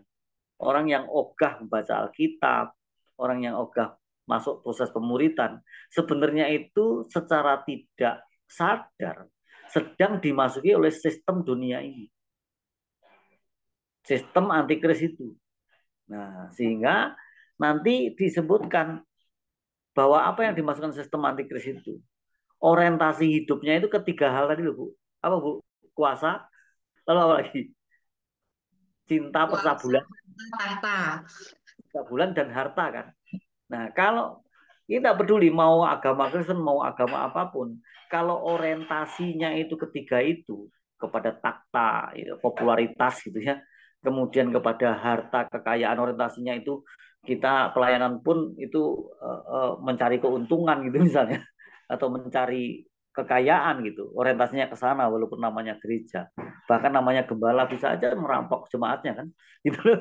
Orang yang ogah membaca Alkitab, orang yang ogah masuk proses pemuritan, sebenarnya itu secara tidak sadar sedang dimasuki oleh sistem dunia ini. Sistem antikris itu. Nah, sehingga nanti disebutkan bahwa apa yang dimasukkan sistem antikris itu, orientasi hidupnya itu ketiga hal tadi loh, Bu. Apa, Bu? Kuasa, lalu apa lagi? Cinta, percabulan, percabulan dan harta kan. Nah, kalau kita peduli mau agama Kristen, mau agama apapun, kalau orientasinya itu ketiga itu kepada takhta, popularitas gitu ya, kemudian kepada harta, kekayaan, orientasinya itu kita pelayanan pun itu mencari keuntungan gitu misalnya, atau mencari kekayaan gitu, orientasinya ke sana walaupun namanya gereja, bahkan namanya gembala bisa aja merampok jemaatnya kan, gitu.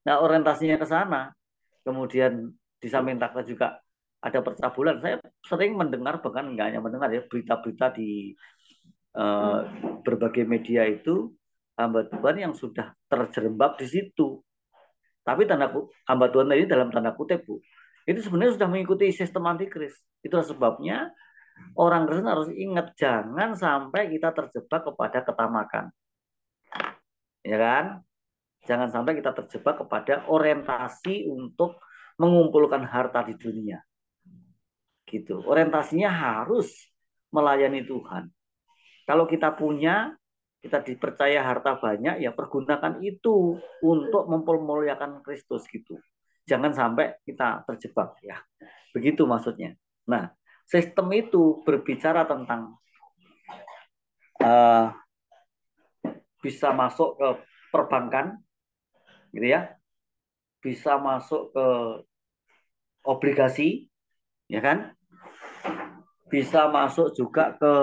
Nah, orientasinya ke sana, kemudian di samping takhta juga ada percabulan. Saya sering mendengar, bahkan nggak hanya mendengar ya, berita-berita di berbagai media itu hamba Tuhan yang sudah terjerembab di situ. Tapi hamba Tuhan ini dalam tanda kutip, Bu, itu sebenarnya sudah mengikuti sistem antikris. Itulah sebabnya orang Kristen harus ingat jangan sampai kita terjebak kepada ketamakan. Ya kan? Jangan sampai kita terjebak kepada orientasi untuk mengumpulkan harta di dunia. Gitu. Orientasinya harus melayani Tuhan. Kalau kita punya, kita dipercaya harta banyak, ya pergunakan itu untuk mempermuliakan Kristus gitu. jangan sampai kita terjebak ya. Begitu maksudnya. Nah, sistem itu berbicara tentang bisa masuk ke perbankan, gitu ya, bisa masuk ke obligasi, ya kan, bisa masuk juga ke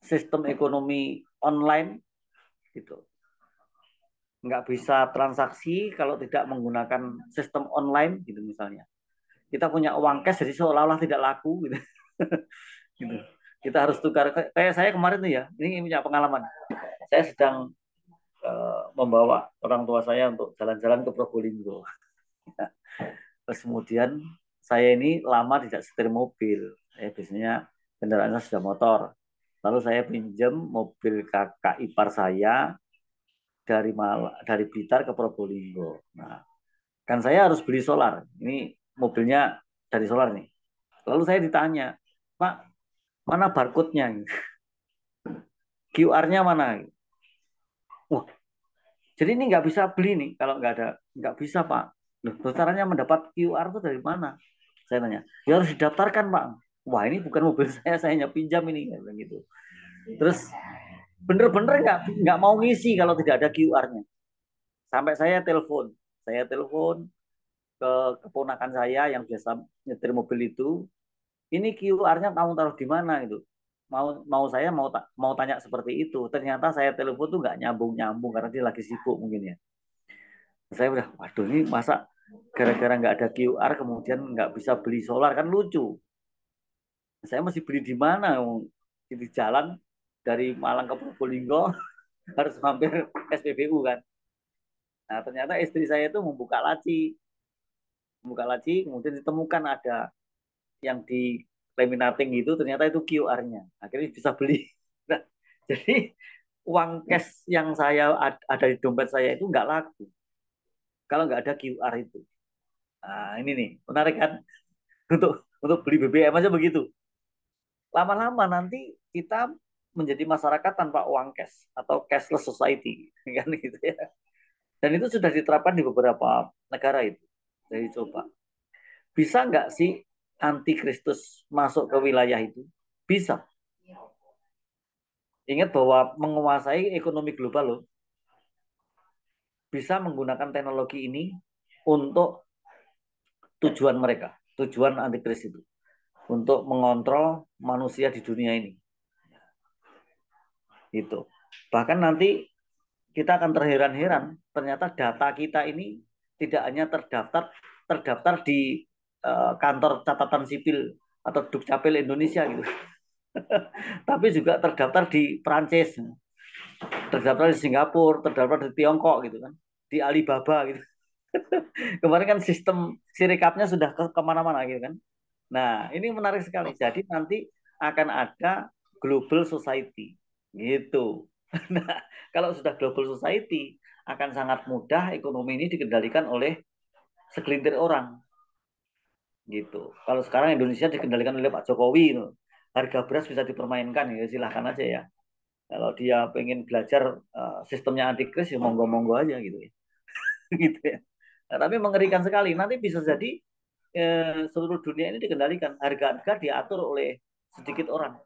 sistem ekonomi online, gitu. Nggak bisa transaksi kalau tidak menggunakan sistem online, gitu misalnya. Kita punya uang cash jadi seolah-olah tidak laku, gitu. Gitu. Kita harus tukar. Kayak saya kemarin tuh ya, ini punya pengalaman. Saya sedang membawa orang tua saya untuk jalan-jalan ke Probolinggo. Terus kemudian saya ini lama tidak setir mobil. Saya biasanya kendaraannya sudah motor. Lalu saya pinjam mobil kakak ipar saya dari Blitar ke Probolinggo. Nah, kan saya harus beli solar. Ini mobilnya dari solar nih. Lalu saya ditanya, Pak, mana barcode-nya? QR-nya mana? Wah, jadi ini nggak bisa beli nih kalau nggak bisa Pak. Loh, caranya mendapat QR itu dari mana? Saya tanya. Ya harus didaftarkan Pak. Wah ini bukan mobil saya hanya pinjam ini gitu. Terus bener-bener nggak mau ngisi kalau tidak ada QR-nya. Sampai saya telepon ke keponakan saya yang biasa nyetir mobil itu. Ini QR-nya kamu taruh di mana gitu. Saya mau tanya seperti itu. Ternyata saya telepon tuh nggak nyambung karena dia lagi sibuk mungkin ya. Saya udah, waduh ini masa gara-gara nggak ada QR kemudian nggak bisa beli solar kan lucu. Saya mesti beli di mana? Di jalan dari Malang ke Probolinggo harus mampir SPBU kan. Nah ternyata istri saya itu membuka laci, kemudian ditemukan ada yang di laminating itu ternyata itu QR-nya. Akhirnya bisa beli. Nah, jadi uang cash yang saya ada di dompet saya itu nggak laku kalau nggak ada QR itu. Nah, ini nih menarik kan untuk beli BBM aja begitu. Lama-lama nanti kita menjadi masyarakat tanpa uang cash atau cashless society kan gitu ya. Dan itu sudah diterapkan di beberapa negara itu. Jadi coba bisa nggak sih antikristus masuk ke wilayah itu? Bisa. Ingat bahwa menguasai ekonomi global loh. Bisa menggunakan teknologi ini untuk tujuan mereka, tujuan antikris itu. Untuk mengontrol manusia di dunia ini. Gitu. Bahkan nanti kita akan terheran-heran, ternyata data kita ini tidak hanya terdaftar di kantor catatan sipil atau Dukcapil Indonesia gitu. Tapi juga terdaftar di Prancis, terdaftar di Singapura, terdaftar di Tiongkok gitu kan, di Alibaba gitu. Kemarin kan sistem sirekapnya sudah kemana-mana gitu kan. Nah ini menarik sekali. Jadi nanti akan ada global society gitu. Nah kalau sudah global society akan sangat mudah ekonomi ini dikendalikan oleh segelintir orang gitu. Kalau sekarang Indonesia dikendalikan oleh Pak Jokowi, harga beras bisa dipermainkan ya silahkan aja ya. Kalau dia pengen belajar sistemnya antikris ya monggo-monggo aja gitu ya. Gitu ya. Nah, tapi mengerikan sekali. Nanti bisa jadi seluruh dunia ini dikendalikan. Harga-harga diatur oleh sedikit orang.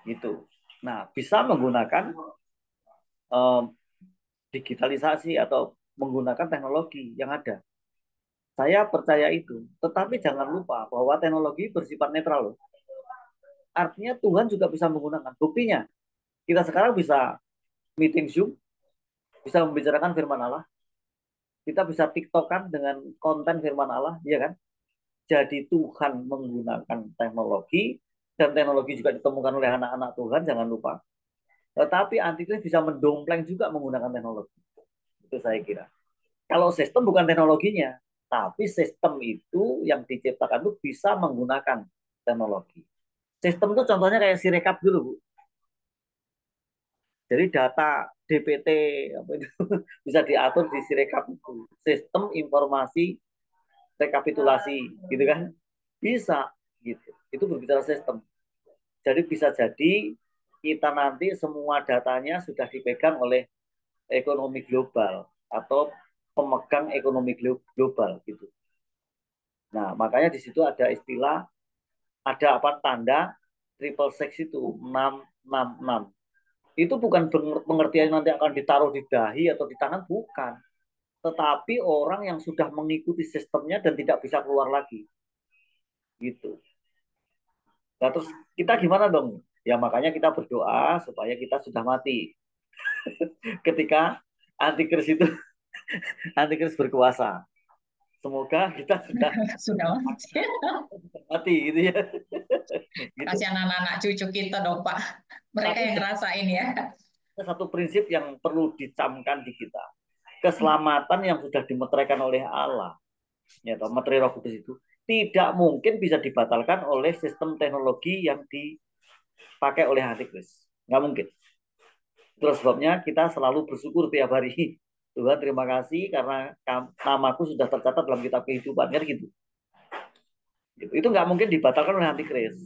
Gitu. Nah, bisa menggunakan digitalisasi atau menggunakan teknologi yang ada. Saya percaya itu. Tetapi jangan lupa bahwa teknologi bersifat netral loh. Artinya Tuhan juga bisa menggunakan. Buktinya, kita sekarang bisa meeting Zoom, bisa membicarakan firman Allah, kita bisa tiktokan dengan konten firman Allah, ya kan? Jadi Tuhan menggunakan teknologi, dan teknologi juga ditemukan oleh anak-anak Tuhan, jangan lupa. Tetapi antikris bisa mendompleng juga menggunakan teknologi. Itu saya kira. Kalau sistem bukan teknologinya, tapi sistem itu yang diciptakan itu bisa menggunakan teknologi. Sistem itu contohnya kayak Sirekap dulu, Bu. Jadi data DPT apa itu, bisa diatur di Sirekap itu. Sistem informasi rekapitulasi, gitu kan? Bisa, gitu. Itu berbicara sistem. Jadi bisa jadi kita nanti semua datanya sudah dipegang oleh ekonomi global atau pemegang ekonomi global gitu. Nah, makanya di situ ada istilah, ada apa, tanda triple six itu 666. Itu bukan pengertian nanti akan ditaruh di dahi atau di tangan, bukan. Tetapi orang yang sudah mengikuti sistemnya dan tidak bisa keluar lagi. Gitu. Nah, terus kita gimana dong? Ya makanya kita berdoa supaya kita sudah mati. Ketika antikris itu antikris berkuasa. Semoga kita Sudah mati gitu ya. Gitu. kasihan anak-anak cucu kita dong Pak. Mereka yang ngerasain ya. Satu prinsip yang perlu dicamkan di kita. Keselamatan yang sudah dimeteraikan oleh Allah, ya, materi Roh Kudus itu tidak mungkin bisa dibatalkan oleh sistem teknologi yang dipakai oleh antikris. Nggak mungkin. Terus sebabnya kita selalu bersyukur tiap hari. Tuhan terima kasih karena namaku sudah tercatat dalam kitab kehidupan, kan gitu. Itu nggak mungkin dibatalkan oleh antikris.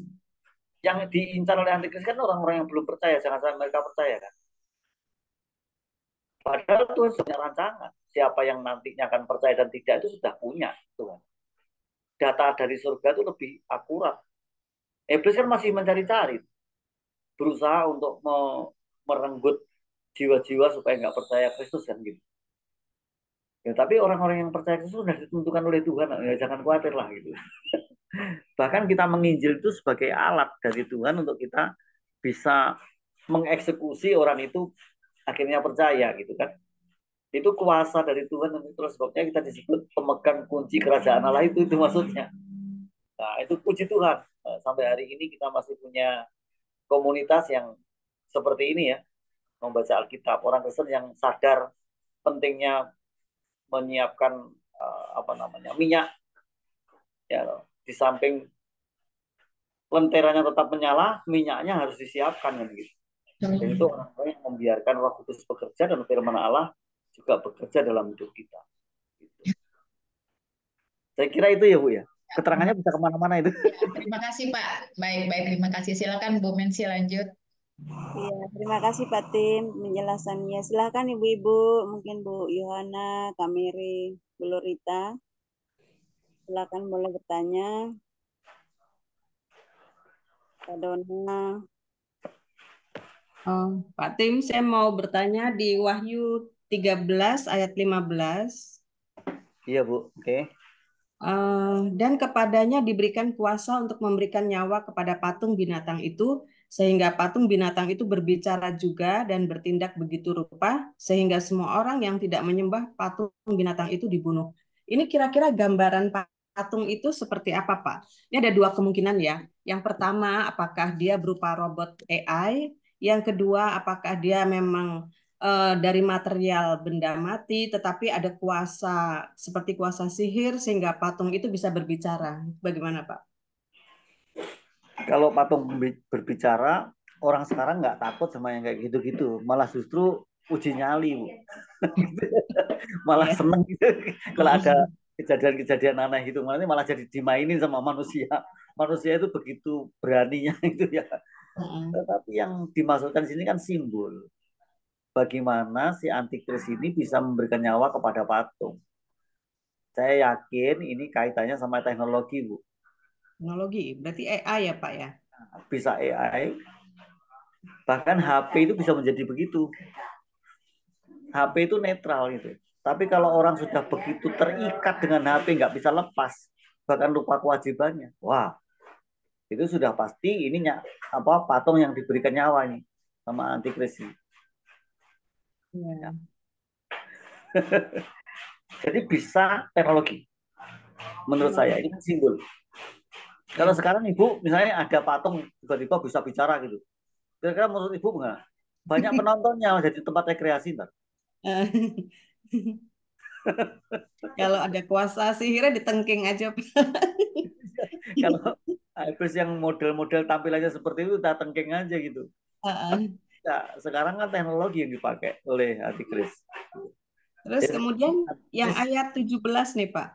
Yang diincar oleh antikris kan orang-orang yang belum percaya, jangan sampai mereka percaya kan. Padahal Tuhan sudah punya rancangan. Siapa yang nantinya akan percaya dan tidak itu sudah punya Tuhan. Data dari surga itu lebih akurat. Iblis kan masih mencari-cari, berusaha untuk merenggut jiwa-jiwa supaya nggak percaya Kristus kan gitu. Ya, tapi orang-orang yang percaya Kristus sudah ditentukan oleh Tuhan, ya jangan khawatir lah gitu. Bahkan kita menginjil itu sebagai alat dari Tuhan untuk kita bisa mengeksekusi orang itu akhirnya percaya gitu kan. Itu kuasa dari Tuhan, dan itulah sebabnya kita disebut pemegang kunci kerajaan Allah itu maksudnya. Nah, itu puji Tuhan. Nah, sampai hari ini kita masih punya komunitas yang seperti ini ya, membaca Alkitab, orang Kristen yang sadar pentingnya menyiapkan minyak ya, di samping lenteranya tetap menyala, minyaknya harus disiapkan kan gitu. Dan itu orang-orang yang membiarkan Roh Kudus bekerja dan firman Allah juga bekerja dalam hidup kita. Gitu. Saya kira itu ya Bu ya. Keterangannya bisa kemana-mana itu. Ya, terima kasih Pak. Baik, terima kasih. Silakan Bu Mensi lanjut. Iya, terima kasih Pak Tim penjelasannya. Silakan Ibu-ibu, mungkin Bu Yohana, Kak Mary, Bu Lorita. Silakan boleh bertanya. Kak Dona. Pak Tim, saya mau bertanya di Wahyu 13 ayat 15. Iya Bu, oke. Dan kepadanya diberikan kuasa untuk memberikan nyawa kepada patung binatang itu, sehingga patung binatang itu berbicara juga dan bertindak begitu rupa, sehingga semua orang yang tidak menyembah patung binatang itu dibunuh. Ini kira-kira gambaran patung itu seperti apa, Pak? Ini ada dua kemungkinan ya. Yang pertama, apakah dia berupa robot AI? Yang kedua, apakah dia memang dari material benda mati, tetapi ada kuasa seperti kuasa sihir sehingga patung itu bisa berbicara. Bagaimana Pak? Kalau patung berbicara, orang sekarang nggak takut sama yang kayak gitu-gitu, malah justru uji nyali Bu. Malah seneng gitu kalau ada kejadian-kejadian aneh gitu, malah jadi dimainin sama manusia. Manusia itu begitu beraninya itu ya. Tetapi yang dimaksudkan sini kan simbol. Bagaimana si antikris ini bisa memberikan nyawa kepada patung. Saya yakin ini kaitannya sama teknologi, Bu. Teknologi, berarti AI ya, Pak ya? Bisa AI. Bahkan HP itu bisa menjadi begitu. HP itu netral gitu. Tapi kalau orang sudah begitu terikat dengan HP, nggak bisa lepas, bahkan lupa kewajibannya. Wah, itu sudah pasti ini patung yang diberikan nyawa ini sama antikris ini. Ya. Jadi bisa teknologi. Menurut saya ini simbol. Kalau sekarang Ibu misalnya ada patung tiba-tiba bisa bicara gitu. Kira-kira menurut Ibu nggak? Banyak penontonnya jadi tempat rekreasi ntar. Kalau ada kuasa sihirnya ditengking aja. Kalau habis yang model-model tampilannya seperti itu kita tengking aja gitu. Nah, sekarang kan teknologi yang dipakai oleh antikris. Terus kemudian yang ayat 17 nih Pak.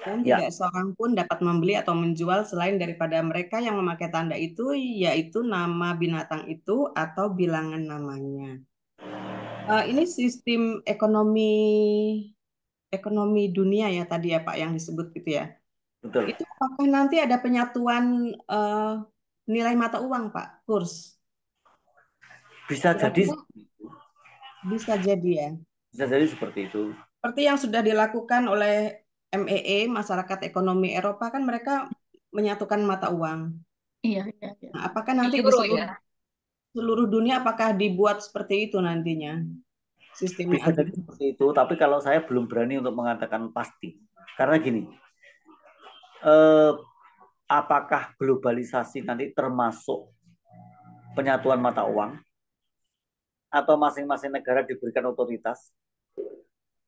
Dan tidak seorang pun dapat membeli atau menjual selain daripada mereka yang memakai tanda itu, yaitu nama binatang itu atau bilangan namanya. Ini sistem ekonomi dunia ya tadi ya Pak yang disebut gitu ya. Betul. Itu apakah nanti ada penyatuan nilai mata uang Pak, kurs? Bisa jadi Kira-kira bisa jadi ya. bisa jadi seperti itu. Seperti yang sudah dilakukan oleh MEE, Masyarakat Ekonomi Eropa kan mereka menyatukan mata uang. Iya, iya, iya. Nah, apakah nanti di Euro seluruh ya. seluruh dunia apakah dibuat seperti itu nantinya sistemnya Bisa jadi agar seperti itu, tapi kalau saya belum berani untuk mengatakan pasti. Karena gini, eh, apakah globalisasi nanti termasuk penyatuan mata uang atau masing-masing negara diberikan otoritas?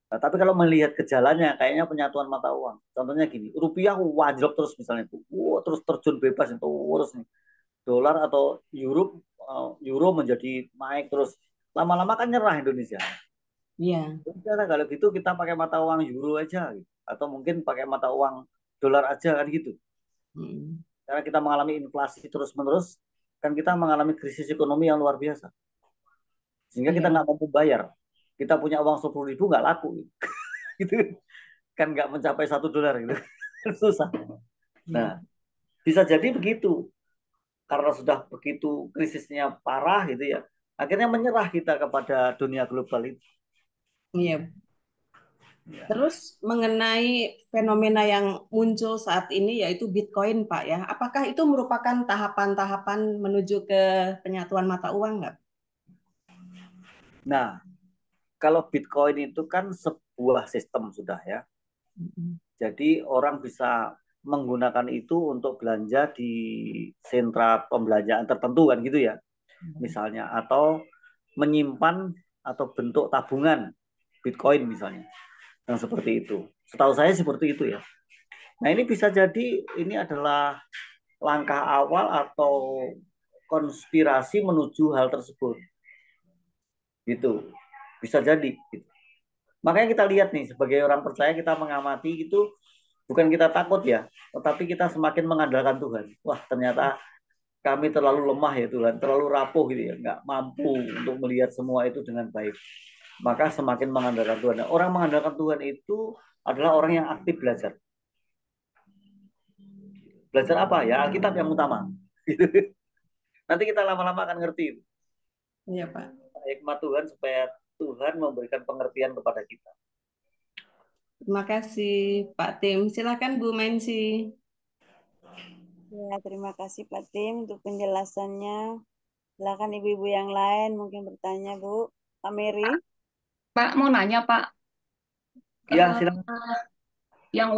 Nah, tapi kalau melihat gejalanya, kayaknya penyatuan mata uang. Contohnya gini, rupiah wajib terus misalnya itu, terus terjun bebas itu, terus nih. Dolar atau euro menjadi naik terus. Lama-lama kan nyerah Indonesia. Iya. Karena kalau gitu kita pakai mata uang euro aja, gitu. Atau mungkin pakai mata uang dolar aja kan gitu. Karena kita mengalami inflasi terus-menerus, kan kita mengalami krisis ekonomi yang luar biasa. Sehingga kita nggak mampu bayar. Kita punya uang 10.000 nggak laku. Gitu. Kan nggak mencapai $1 gitu. Susah. Nah, bisa jadi begitu. Karena sudah begitu krisisnya parah gitu ya. Akhirnya menyerah kita kepada dunia global itu. Iya. Terus mengenai fenomena yang muncul saat ini yaitu Bitcoin, Pak ya. Apakah itu merupakan tahapan-tahapan menuju ke penyatuan mata uang nggak? Nah, kalau Bitcoin itu kan sebuah sistem sudah ya. Jadi orang bisa menggunakan itu untuk belanja di sentra pembelanjaan tertentu kan gitu ya. Misalnya atau menyimpan atau bentuk tabungan Bitcoin misalnya. Yang seperti itu. Setahu saya seperti itu ya. Nah, ini bisa jadi ini adalah langkah awal atau konspirasi menuju hal tersebut. Gitu. Bisa jadi gitu. Makanya kita lihat nih sebagai orang percaya kita mengamati itu bukan kita takut ya, tetapi kita semakin mengandalkan Tuhan. Wah, ternyata kami terlalu lemah ya Tuhan, terlalu rapuh gitu ya, nggak mampu untuk melihat semua itu dengan baik. Maka semakin mengandalkan Tuhan. Nah, orang mengandalkan Tuhan itu adalah orang yang aktif belajar. Belajar apa ya? Alkitab yang utama. Nanti kita lama-lama akan ngerti. Iya Pak. Hikmat Tuhan supaya Tuhan memberikan pengertian kepada kita. Terima kasih Pak Tim. Silakan Bu Mensi. Ya, terima kasih Pak Tim untuk penjelasannya. Silakan ibu-ibu yang lain mungkin bertanya, Bu. Pak Mary. Pak, mau nanya, Pak. Ya, silakan. Yang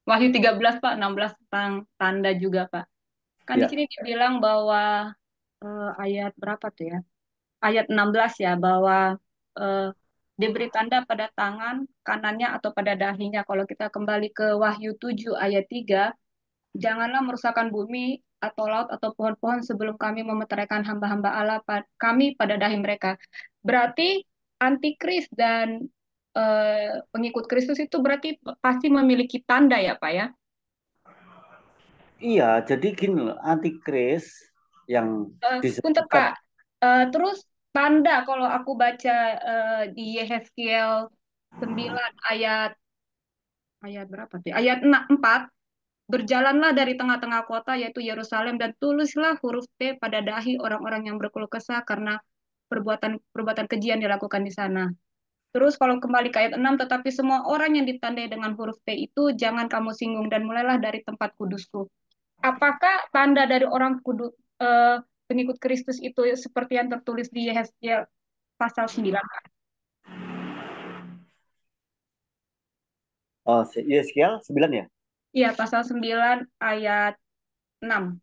Wahyu 13, Pak, 16 tentang tanda juga, Pak. Kan di Ya. sini dibilang bahwa ayat berapa tuh ya? Ayat 16 ya, bahwa eh, diberi tanda pada tangan kanannya atau pada dahinya. Kalau kita kembali ke Wahyu 7 ayat 3, janganlah merusakkan bumi atau laut atau pohon-pohon sebelum kami memeteraikan hamba-hamba Allah kami pada dahi mereka. Berarti antikris dan pengikut Kristus itu berarti pasti memiliki tanda ya Pak ya? Iya, jadi gini loh, antikris yang Punten disebutkan. Pak. Terus tanda kalau aku baca di Yehezkiel 9 ayat berapa tuh? Ayat 4, berjalanlah dari tengah-tengah kota yaitu Yerusalem dan tulislah huruf T pada dahi orang-orang yang berkeluh kesah karena perbuatan keji yang dilakukan di sana. Terus kalau kembali ke ayat 6, tetapi semua orang yang ditandai dengan huruf T itu jangan kamu singgung dan mulailah dari tempat kudusku. Apakah tanda dari orang kudus pengikut Kristus itu seperti yang tertulis di Yehezkiel pasal 9? Oh, Yeskiel 9 ya? Iya, pasal 9 ayat 6.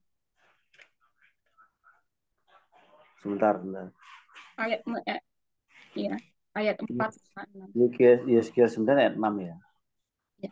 Sebentar, sebentar. Ayat iya, ayat 4 6. Yeskiel 9 ayat 6 ya. Ya.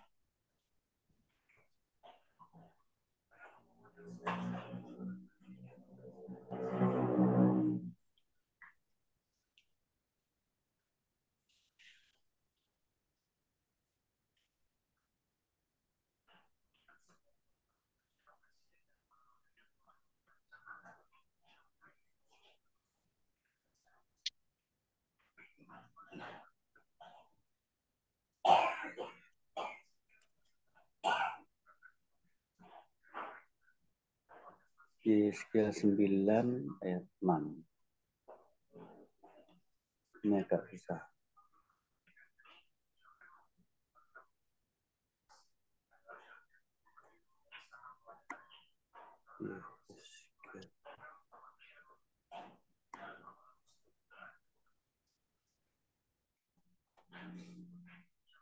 Yesaya 9 ayat 6. Ini agak susah.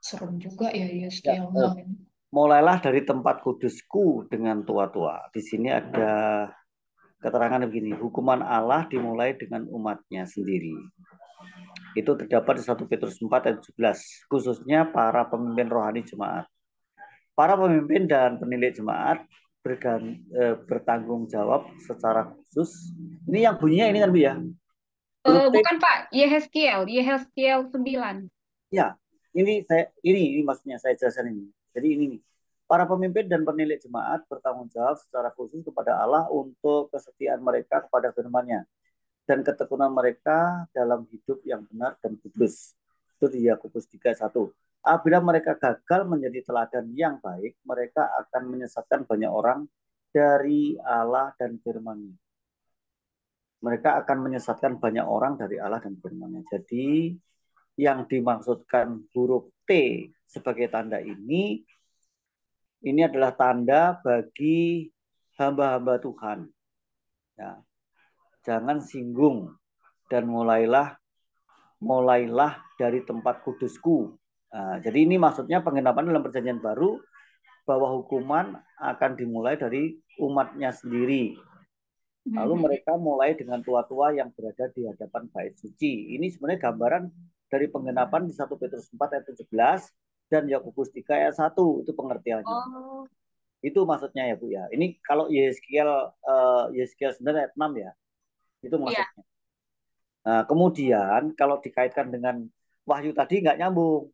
Serem juga ya Ya, Yeskiel 6 ini. mulailah dari tempat kudusku dengan tua-tua. Di sini ada keterangan begini, hukuman Allah dimulai dengan umatnya sendiri. Itu terdapat di 1 Petrus 4 ayat 17, khususnya para pemimpin rohani jemaat. Para pemimpin dan penilik jemaat bertanggung jawab secara khusus. Ini yang bunyinya ini kan Bu ya? Bukan Pak, Yehezkiel 9. Ya, ini maksudnya saya jelaskan ini. Jadi ini nih. Para pemimpin dan penilik jemaat bertanggung jawab secara khusus kepada Allah untuk kesetiaan mereka kepada firman-Nya dan ketekunan mereka dalam hidup yang benar dan kudus. Itu di Yakobus 3:1. Apabila mereka gagal menjadi teladan yang baik, mereka akan menyesatkan banyak orang dari Allah dan firman-Nya. Mereka akan menyesatkan banyak orang dari Allah dan firman-Nya. Jadi yang dimaksudkan huruf T sebagai tanda ini adalah tanda bagi hamba-hamba Tuhan. Ya. Jangan singgung dan mulailah dari tempat kudusku. Nah, jadi ini maksudnya penggenapan dalam perjanjian baru bahwa hukuman akan dimulai dari umatnya sendiri. Lalu mereka mulai dengan tua-tua yang berada di hadapan bait suci. Ini sebenarnya gambaran dari penggenapan di 1 Petrus 4 ayat 17 dan Yakobus 3 ayat 1. Itu pengertiannya. Oh. Itu maksudnya ya Bu ya. Ini kalau Yeskiel 9 ayat 6 ya. Itu maksudnya. Iya. Nah, kemudian kalau dikaitkan dengan Wahyu tadi nggak nyambung.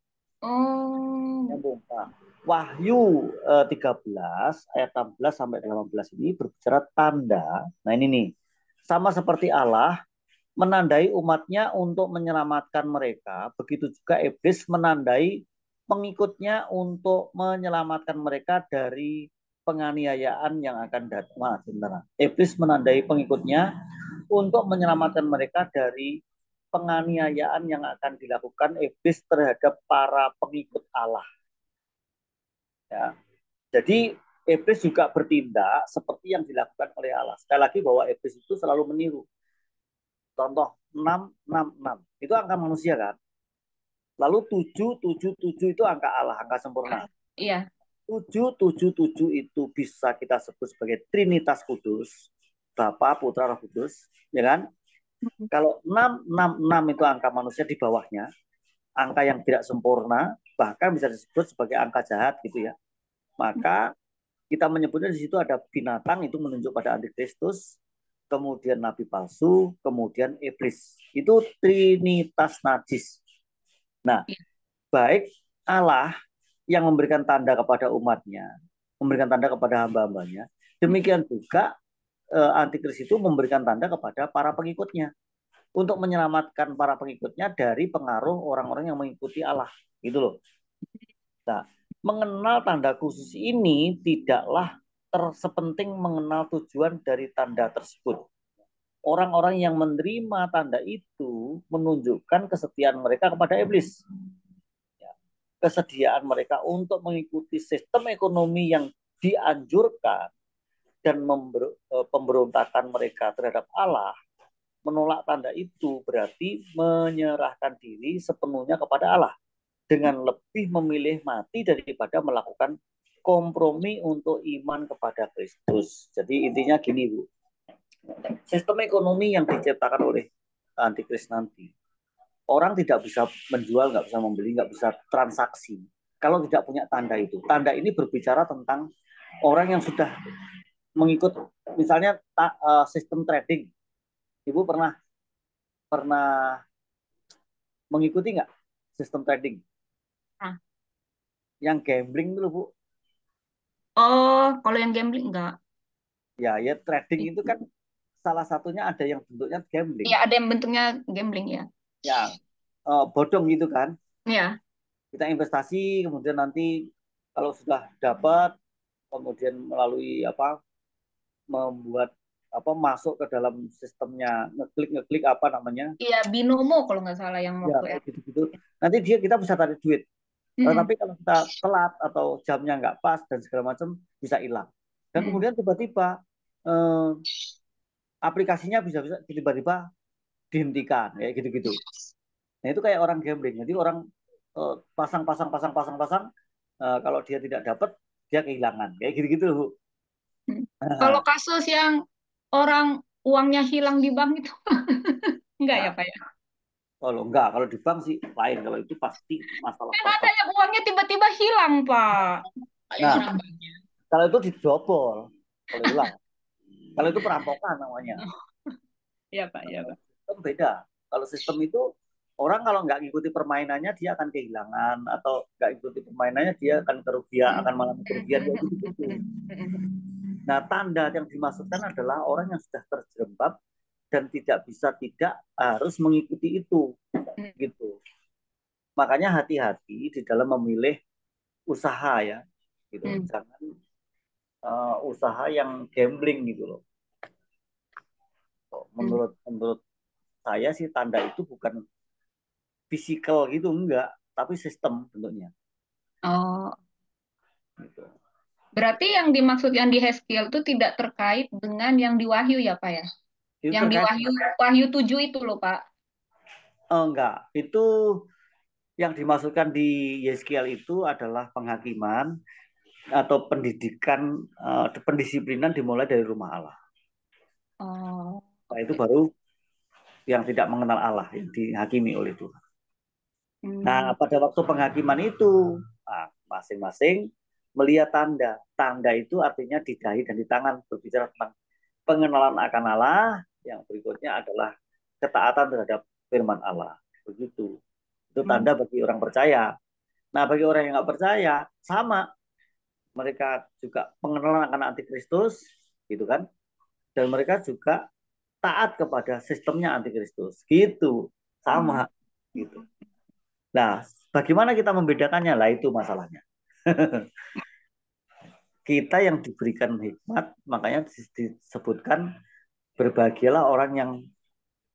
Nyambung. Nah, Wahyu 13 ayat 16 sampai 18 ini berbicara tanda. Nah ini nih. Sama seperti Allah menandai umatnya untuk menyelamatkan mereka, begitu juga iblis menandai pengikutnya untuk menyelamatkan mereka dari penganiayaan yang akan datang. Iblis menandai pengikutnya untuk menyelamatkan mereka dari penganiayaan yang akan dilakukan iblis terhadap para pengikut Allah. Ya. Jadi iblis juga bertindak seperti yang dilakukan oleh Allah. Sekali lagi bahwa iblis itu selalu meniru. Contoh 666 itu angka manusia kan. Lalu 777 itu angka Allah, angka sempurna. Iya. 777 itu bisa kita sebut sebagai Trinitas Kudus, Bapa, Putra, Roh Kudus, ya kan? Kalau 666 itu angka manusia di bawahnya, angka yang tidak sempurna, bahkan bisa disebut sebagai angka jahat gitu ya. Maka kita menyebutnya di situ ada binatang, itu menunjuk pada antikristus, kemudian nabi palsu, kemudian iblis. Itu Trinitas najis. Nah, baik Allah yang memberikan tanda kepada umatnya, memberikan tanda kepada hamba-hambanya, demikian juga antikris itu memberikan tanda kepada para pengikutnya untuk menyelamatkan para pengikutnya dari pengaruh orang-orang yang mengikuti Allah. Gitu loh. Nah, mengenal tanda khusus ini tidaklah sepenting mengenal tujuan dari tanda tersebut. Orang-orang yang menerima tanda itu menunjukkan kesetiaan mereka kepada iblis. Kesediaan mereka untuk mengikuti sistem ekonomi yang dianjurkan dan pemberontakan mereka terhadap Allah, menolak tanda itu berarti menyerahkan diri sepenuhnya kepada Allah dengan lebih memilih mati daripada melakukan kompromi untuk iman kepada Kristus. Jadi intinya gini Bu, sistem ekonomi yang diciptakan oleh antikris nanti, orang tidak bisa menjual, nggak bisa membeli, nggak bisa transaksi kalau tidak punya tanda itu. Tanda ini berbicara tentang orang yang sudah mengikut, misalnya sistem trading. Ibu pernah mengikuti nggak sistem trading? Yang gambling dulu Bu. Oh, kalau yang gambling enggak. Ya trading itu kan salah satunya ada yang bentuknya gambling. Iya, ada yang bentuknya gambling ya. Ya, bodong gitu kan. Ya. Kita investasi, kemudian nanti kalau sudah dapat, kemudian melalui membuat masuk ke dalam sistemnya, ngeklik apa namanya? Iya, binomo kalau nggak salah yang Ya, waktu gitu-gitu. Nanti kita bisa tarik duit. Tapi kalau kita telat atau jamnya nggak pas dan segala macam bisa hilang. Dan kemudian tiba-tiba aplikasinya bisa tiba-tiba dihentikan, kayak gitu-gitu. Nah itu kayak orang gambling. Jadi orang pasang, kalau dia tidak dapat dia kehilangan, kayak gitu-gitu, Bu. Kalau kasus yang orang uangnya hilang di bank itu enggak ya Pak ya? Kalau di bank sih lain. Kalau itu pasti masalah Kan ada yang uangnya tiba-tiba hilang, Pak. Nah, kalau itu didobol, kalau hilang. Kalau itu perampokan namanya. Iya Pak, iya Pak. Sistem beda. Kalau sistem itu orang kalau nggak ngikuti permainannya dia akan kehilangan, atau nggak ikuti permainannya dia akan kerugian, akan mengalami kerugian, kayak gitu. Nah, tanda yang dimaksudkan adalah orang yang sudah terjerembab dan tidak harus mengikuti itu, gitu. Makanya hati-hati di dalam memilih usaha ya, gitu. Jangan usaha yang gambling gitu loh. Menurut saya sih tanda itu bukan fisikal gitu, enggak, tapi sistem bentuknya. Oh. Gitu. Berarti yang dimaksud yang di Hezkiel itu tidak terkait dengan yang di Wahyu ya Pak ya? Itu yang di Wahyu 7 itu loh Pak. Enggak, itu yang dimaksudkan di Hezkiel itu adalah penghakiman atau pendidikan, pendisiplinan dimulai dari rumah Allah. Oh. Nah, itu baru yang tidak mengenal Allah, yang dihakimi oleh Tuhan. Nah, pada waktu penghakiman itu, masing-masing melihat tanda. Tanda itu artinya di dahi dan di tangan, berbicara tentang pengenalan akan Allah. Yang berikutnya adalah ketaatan terhadap firman Allah. Begitu. Itu tanda bagi orang percaya. Nah, bagi orang yang nggak percaya, sama. Mereka juga pengenalan akan antikristus, gitu kan? Dan mereka juga taat kepada sistemnya antikristus, gitu. Sama, gitu. Nah, bagaimana kita membedakannya? Lah itu masalahnya. Kita yang diberikan hikmat, makanya disebutkan berbahagialah orang yang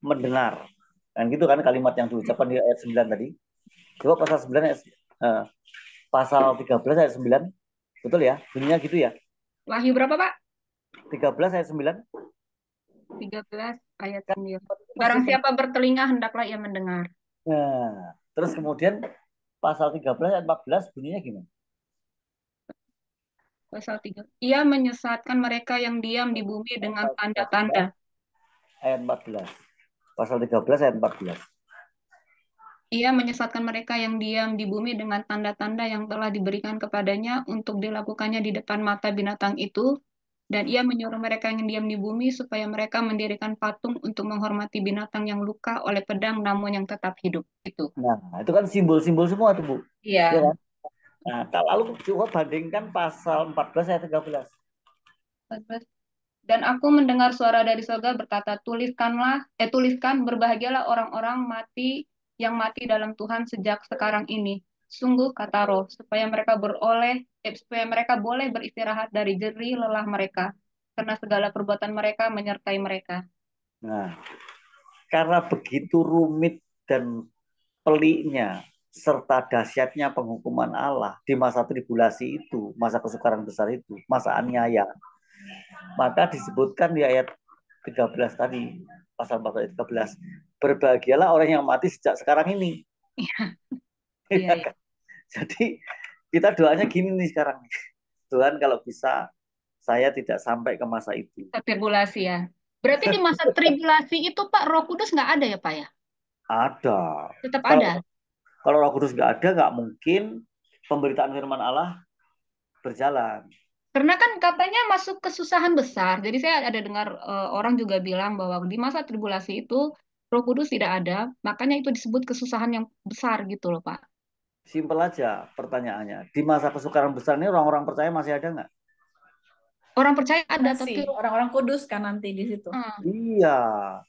mendengar. Dan gitu kan kalimat yang diucapkan di ayat 9 tadi. Coba pasal 9 ayat pasal 13 ayat 9. Betul ya? Bunyinya gitu ya? Wahyu berapa, Pak? 13 ayat 9. 13 ayat 9. Barang siapa bertelinga hendaklah ia mendengar. Nah, terus kemudian pasal 13 ayat 14 bunyinya gimana? Pasal 3. Ia menyesatkan mereka yang diam di bumi dengan tanda-tanda. Ayat 14. Pasal 13 ayat 14. Ia menyesatkan mereka yang diam di bumi dengan tanda-tanda yang telah diberikan kepadanya untuk dilakukannya di depan mata binatang itu. Dan ia menyuruh mereka yang diam di bumi supaya mereka mendirikan patung untuk menghormati binatang yang luka oleh pedang namun yang tetap hidup. Itu. Nah, itu kan simbol-simbol semua tuh, Bu. Iya. Ya kan? Nah, lalu coba bandingkan pasal 14 ayat 13. Dan aku mendengar suara dari surga berkata, tuliskan, berbahagialah orang-orang yang mati dalam Tuhan sejak sekarang ini. Sungguh kata Roh, supaya mereka boleh beristirahat dari jerih lelah mereka, karena segala perbuatan mereka menyertai mereka. Nah, karena begitu rumit dan peliknya serta dahsyatnya penghukuman Allah di masa tribulasi itu, masa kesukaran besar itu, masa aniaya, maka disebutkan di ayat 13 tadi, pasal 14 ayat 13, berbahagialah orang yang mati sejak sekarang ini. Iya. Jadi kita doanya gini nih sekarang, Tuhan kalau bisa saya tidak sampai ke masa itu. Tribulasi ya. Berarti di masa tribulasi itu Pak Roh Kudus nggak ada ya Pak ya? Ada. Tetap ada. Kalau Roh Kudus nggak ada, nggak mungkin pemberitaan firman Allah berjalan. Karena kan katanya masuk kesusahan besar. Jadi saya ada dengar orang juga bilang bahwa di masa tribulasi itu Roh Kudus tidak ada, makanya itu disebut kesusahan yang besar gitu loh Pak. Simpel aja pertanyaannya. Di masa kesukaran besar ini orang-orang percaya masih ada nggak? Orang percaya ada, masih. tapi orang-orang kudus kan nanti di situ. Iya,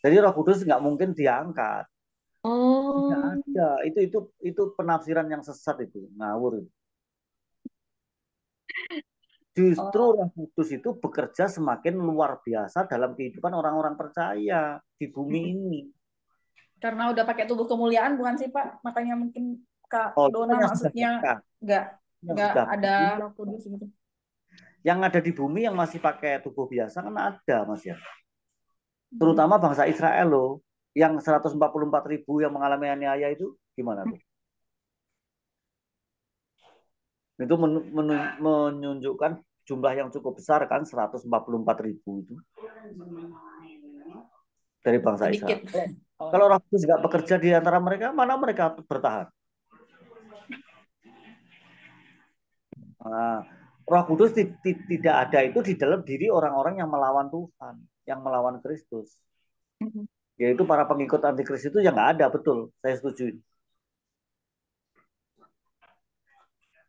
jadi Roh Kudus nggak mungkin diangkat. Tidak Oh, ada. Itu penafsiran yang sesat itu, ngawur. Justru Oh, Roh Kudus itu bekerja semakin luar biasa dalam kehidupan orang-orang percaya di bumi ini. Karena udah pakai tubuh kemuliaan bukan sih Pak? Makanya mungkin Kak Oh, itu Dona kan yang sudah maksudnya berkah, nggak yang nggak sudah ada bumi. Roh Kudus gitu. Yang ada di bumi yang masih pakai tubuh biasa kan ada, Mas ya. Terutama bangsa Israel loh, yang 144.000 yang mengalami aniaya itu gimana tuh? Itu menunjukkan jumlah yang cukup besar kan, 144.000 itu dari bangsa Sedikit. Israel. Kalau Roh Kudus nggak bekerja di antara mereka, mana mereka bertahan? Nah, Roh Kudus tidak ada itu di dalam diri orang-orang yang melawan Tuhan, yang melawan Kristus. Yaitu para pengikut antikris itu yang nggak ada, betul. Saya setuju.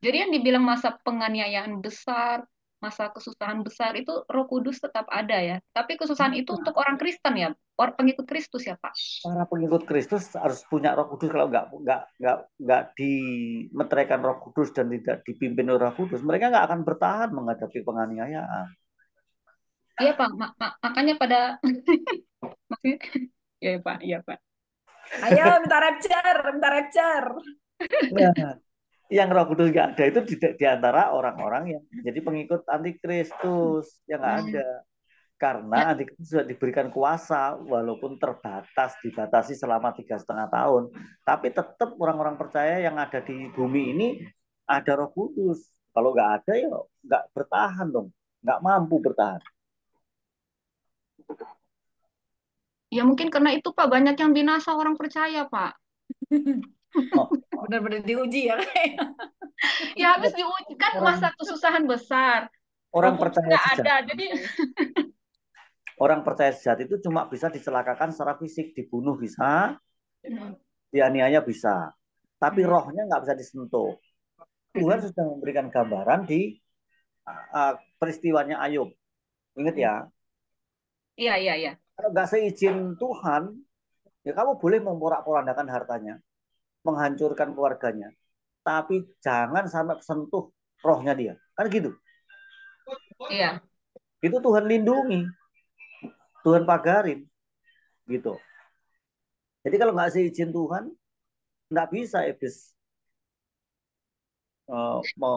jadi yang dibilang masa penganiayaan besar, masa kesusahan besar itu Roh Kudus tetap ada ya. Tapi kesusahan itu untuk orang Kristen ya, orang pengikut Kristus ya Pak. Para pengikut Kristus harus punya Roh Kudus. Kalau nggak dimeteraikan Roh Kudus dan tidak dipimpin oleh Roh Kudus, mereka nggak akan bertahan menghadapi penganiayaan. Iya Pak, makanya pada maksudnya ya Pak, iya Pak. Ayo minta rapture, minta rapture. Nah, yang Roh Kudus nggak ada itu di antara orang-orang yang jadi pengikut antikristus yang nggak ada. Karena Ya, antikristus sudah diberikan kuasa walaupun terbatas, dibatasi selama 3,5 tahun, tapi tetap orang-orang percaya yang ada di bumi ini ada Roh Kudus. Kalau nggak ada ya nggak bertahan dong, nggak mampu bertahan. ya mungkin karena itu Pak banyak yang binasa orang percaya Pak. Oh, Benar-benar diuji ya kayak. Ya habis diuji kan masa kesusahan besar. Roh orang Kudus percaya nggak ada, sejati, jadi orang percaya sejati itu cuma bisa dicelakakan secara fisik, dibunuh bisa, dianiaya bisa, tapi rohnya nggak bisa disentuh. Tuhan sudah memberikan gambaran di peristiwanya Ayub. Ingat ya, iya iya iya. kalau nggak seizin Tuhan, ya kamu boleh memporak-porandakan hartanya, menghancurkan keluarganya, tapi jangan sampai sentuh rohnya dia. Kan gitu. Iya. Itu Tuhan lindungi, Tuhan pagarin, gitu. Jadi kalau nggak seizin Tuhan, nggak bisa iblis.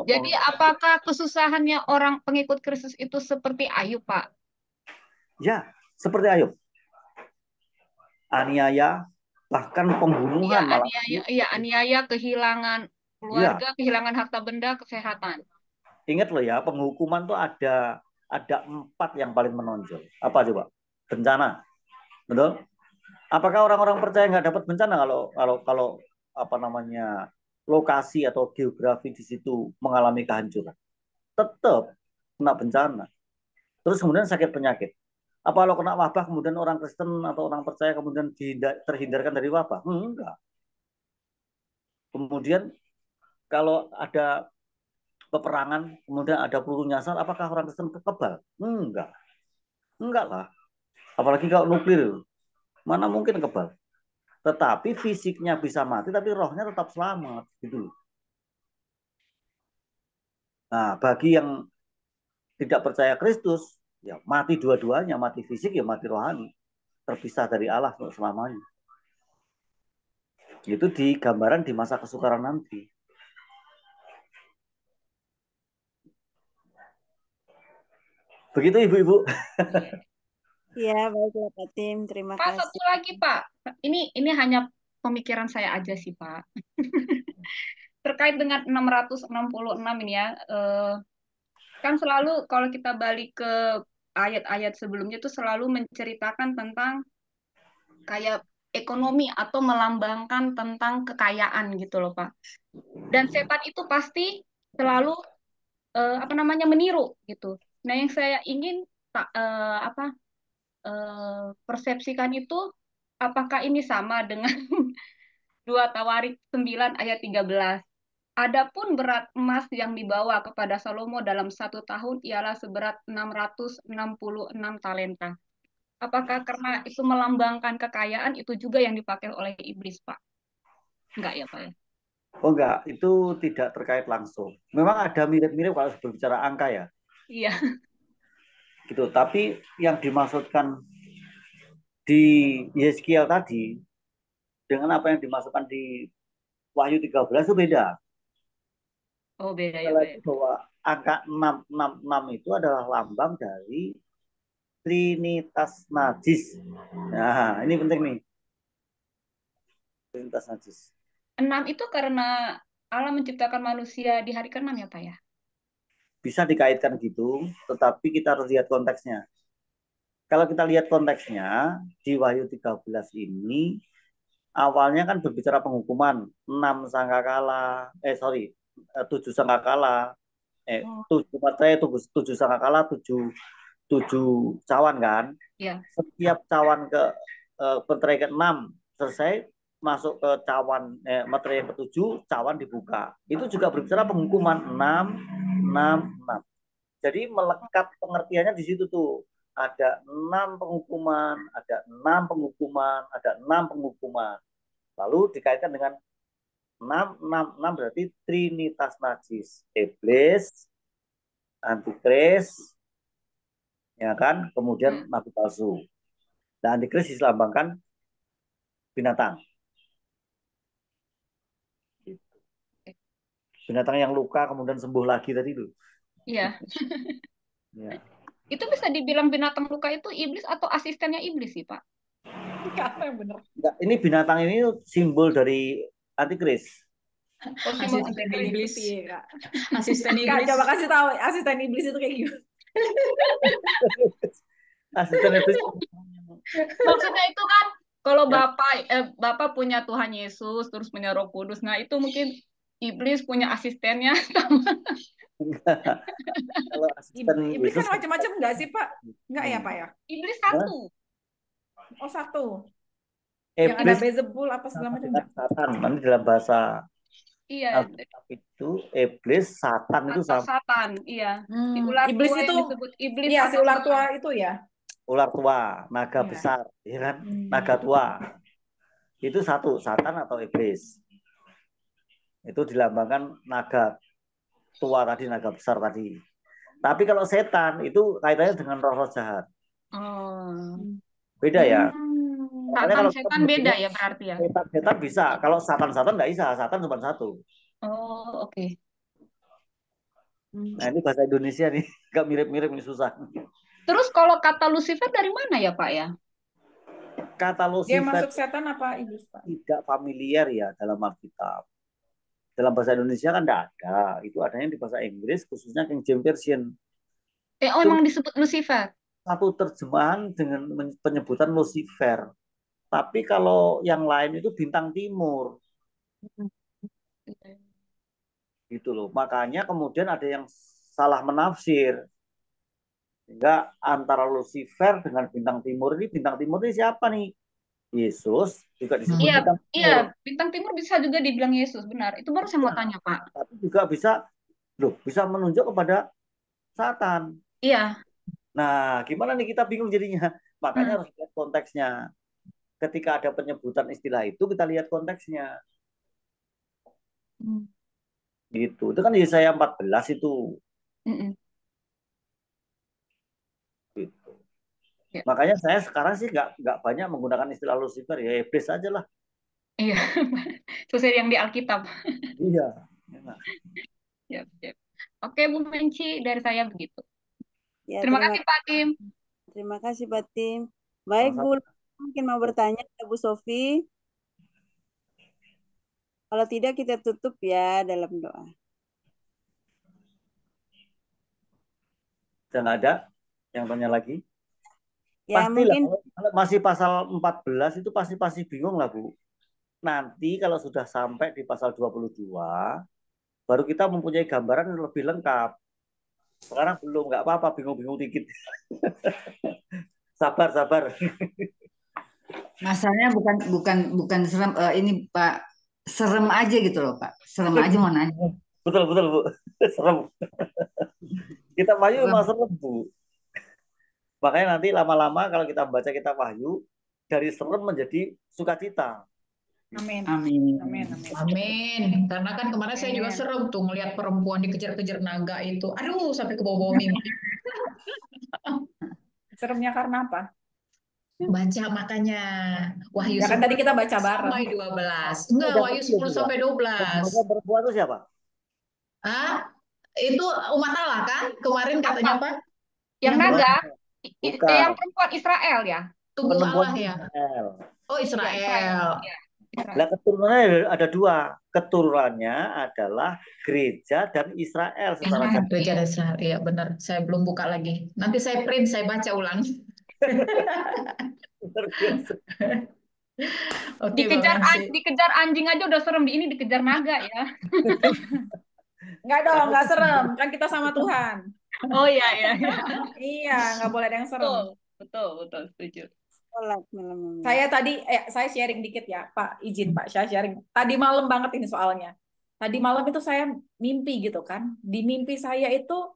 Jadi apakah kesusahannya orang pengikut Kristus itu seperti Ayub, Pak? Ya, seperti Ayub. Aniaya, bahkan Iya, pembunuhan malah. aniaya, iya, aniaya, kehilangan Iya, keluarga, kehilangan harta benda, kesehatan. ingat loh ya, penghukuman tuh ada 4 yang paling menonjol. Apa coba? Bencana, betul? Apakah orang-orang percaya nggak dapat bencana kalau apa namanya lokasi atau geografi di situ mengalami kehancuran? Tetap kena bencana. Terus kemudian sakit penyakit. Apa kalau kena wabah kemudian orang Kristen atau orang percaya kemudian terhindarkan dari wabah? Enggak. Kemudian kalau ada peperangan, kemudian ada peluru nyasar, apakah orang Kristen kebal? Enggak. Enggak lah. Apalagi kalau nuklir, mana mungkin kebal. Tetapi fisiknya bisa mati, tapi rohnya tetap selamat. Gitu. Nah, bagi yang tidak percaya Kristus, ya mati dua-duanya, mati fisik ya mati rohani. Terpisah dari Allah untuk selamanya. Itu digambaran di masa kesukaran nanti. Begitu Ibu-ibu. Ya, baiklah Pak Tim, terima Pak, kasih. satu lagi, Pak. Ini hanya pemikiran saya aja sih, Pak. Terkait dengan 666 ini ya, kan selalu kalau kita balik ke ayat-ayat sebelumnya itu selalu menceritakan tentang kayak ekonomi atau melambangkan tentang kekayaan gitu loh Pak. Dan setan itu pasti selalu apa namanya meniru gitu. Nah yang saya ingin persepsikan itu apakah ini sama dengan 2 Tawarik 9 ayat 13. Adapun berat emas yang dibawa kepada Salomo dalam 1 tahun ialah seberat 666 talenta. Apakah karena itu melambangkan kekayaan itu juga yang dipakai oleh iblis, Pak? Enggak ya, Pak ya? Oh enggak, itu tidak terkait langsung. Memang ada mirip-mirip kalau berbicara angka ya, Iya. gitu. Tapi yang dimaksudkan di Yeskiel tadi dengan apa yang dimasukkan di Wahyu 13 itu beda. Oh, beda ya, Setelah Pak ya. itu bahwa angka 666 itu adalah lambang dari Trinitas Najis. Nah, ini penting nih. Trinitas Najis. 6 itu karena Allah menciptakan manusia di hari ke-6 ya, Pak ya? Bisa dikaitkan gitu, tetapi kita harus lihat konteksnya. Kalau kita lihat konteksnya, di Wahyu 13 ini, awalnya kan berbicara penghukuman, 6 sangkakala, 7 sangkakala, 7 materai, 7 sangkakala, 7 cawan kan. Iya. Setiap cawan ke materai ke-6 selesai, masuk ke cawan materai yang ke-7, cawan dibuka. Itu juga berbicara penghukuman 6, 6, 6. Jadi melekat pengertiannya di situ tuh. Ada 6 penghukuman, ada 6 penghukuman, ada 6 penghukuman. Lalu dikaitkan dengan 6, 6, 6 berarti Trinitas Najis. Iblis, Antikris, ya kan? Kemudian nabi palsu. Dan Antikris diselambangkan binatang. Binatang yang luka kemudian sembuh lagi tadi itu. Iya. Ya. Itu bisa dibilang binatang luka itu iblis atau asistennya iblis sih, Pak? Apa yang benar? Ini binatang ini simbol dari Antikris. Oh, simbol Asisten iblis. iblis. Kak. Asisten Kak, iblis. coba kasih tahu asisten iblis itu kayak gimana? Asisten iblis. Maksudnya itu kan kalau Bapak punya Tuhan Yesus terus punya Roh Kudus. Nah, itu mungkin iblis punya asistennya. Kalau asisten Iblis Yesus kan macam-macam enggak sih, Pak? Enggak ya, Pak ya? Iblis satu. Oh, satu. Yang ada Iblis Beelzebul apa segala macam enggak? Satan, nanti dalam bahasa Iya. Alkitab itu iblis, Satan itu Atau sama. Satan, iya. Di ular Iblis tua itu yang disebut iblis iya, si atau ular Satan. tua itu ya. Ular tua, naga Iya. besar, ya kan? Naga tua. Itu satu, Satan atau iblis. Itu dilambangkan naga tua tadi, naga besar tadi. Tapi kalau setan itu kaitannya dengan roh-roh jahat. Oh. Beda ya. Makanya kalau Setan beda ya berarti ya. Setan bisa, kalau Satan nggak bisa, Satan cuma satu. Oh, oke. Nah ini bahasa Indonesia nih, nggak mirip-mirip ini susah. Terus kalau kata Lucifer dari mana ya, Pak ya? Kata Dia Lucifer masuk setan apa iblis, Pak? tidak familiar ya dalam Alkitab. Dalam bahasa Indonesia kan tidak ada. Itu adanya di bahasa Inggris, khususnya King James Version. Emang disebut Lucifer? Satu terjemahan dengan penyebutan Lucifer. Tapi kalau yang lain itu bintang timur. Gitu loh. Makanya kemudian ada yang salah menafsir. Sehingga antara Lucifer dengan bintang timur ini siapa nih? Yesus juga disebut bintang timur. Iya, bintang timur bisa juga dibilang Yesus, benar. Itu baru saya mau tanya, Pak. Tapi juga bisa menunjuk kepada Satan. Iya. Nah, gimana nih kita bingung jadinya? Makanya harus lihat konteksnya. Ketika ada penyebutan istilah itu, kita lihat konteksnya. Gitu. Itu kan Yesaya 14 itu. Gitu. Ya. Makanya saya sekarang sih nggak banyak menggunakan istilah Lucifer, ya iblis aja lah. Iya, sesuai yang di Alkitab. Iya. Siap. Oke, Bu Menci, dari saya begitu. Ya, terima kasih Pak Tim. Terima kasih Pak Tim. Baik Bu, mungkin mau bertanya Bu Sofi. Kalau tidak kita tutup ya dalam doa. Dan ada yang tanya lagi? Ya, pastilah mungkin kalau masih pasal 14 itu pasti bingung lah Bu. Nanti kalau sudah sampai di pasal 22 baru kita mempunyai gambaran yang lebih lengkap. Sekarang belum, nggak apa-apa, bingung-bingung dikit. Sabar. Masalahnya bukan serem, ini Pak, serem aja gitu loh Pak. Serem aja mau nanya. Betul Bu, serem. Kita maju emang serem Bu. Makanya nanti lama-lama kalau kita membaca kitab Wahyu, dari serem menjadi sukacita. Amin. Amin. Amin. Amin. Amin. Karena kan kemarin saya juga Amin. serem tuh ngelihat perempuan dikejar-kejar naga itu. Aduh, sampai ke bawah-bawah mimpi. Seremnya karena apa? Baca makanya Wahyu Ya kan 10 tadi kita baca bareng. sampai 12. Enggak, Udah Wahyu ketemu 10 juga. sampai 12. Perempuan itu siapa? Ah, itu umat Allah kan? Kemarin katanya apa? Yang Yang naga, Bukan. yang perempuan Israel ya. tubuh Perempuan Allah ya. Israel. Oh, Ya, Israel. Israel. Ya, Israel. Lah keturunannya ada dua. Keturunannya adalah gereja dan Israel secara garis. Gereja Israel. Iya, benar. Saya belum buka lagi. Nanti saya print, saya baca ulang. Luar biasa. Oke, Bang Dikejar Nancy. dikejar anjing aja udah serem, ini dikejar naga ya. Enggak dong, enggak serem. Kan kita sama Tuhan. Oh iya iya. Iya, nggak boleh ada yang serem. Betul, setuju. Saya tadi, saya sharing dikit ya, Pak. Izin Pak, saya sharing. Tadi malam banget ini soalnya. Tadi malam itu saya mimpi gitu kan. Di mimpi saya itu,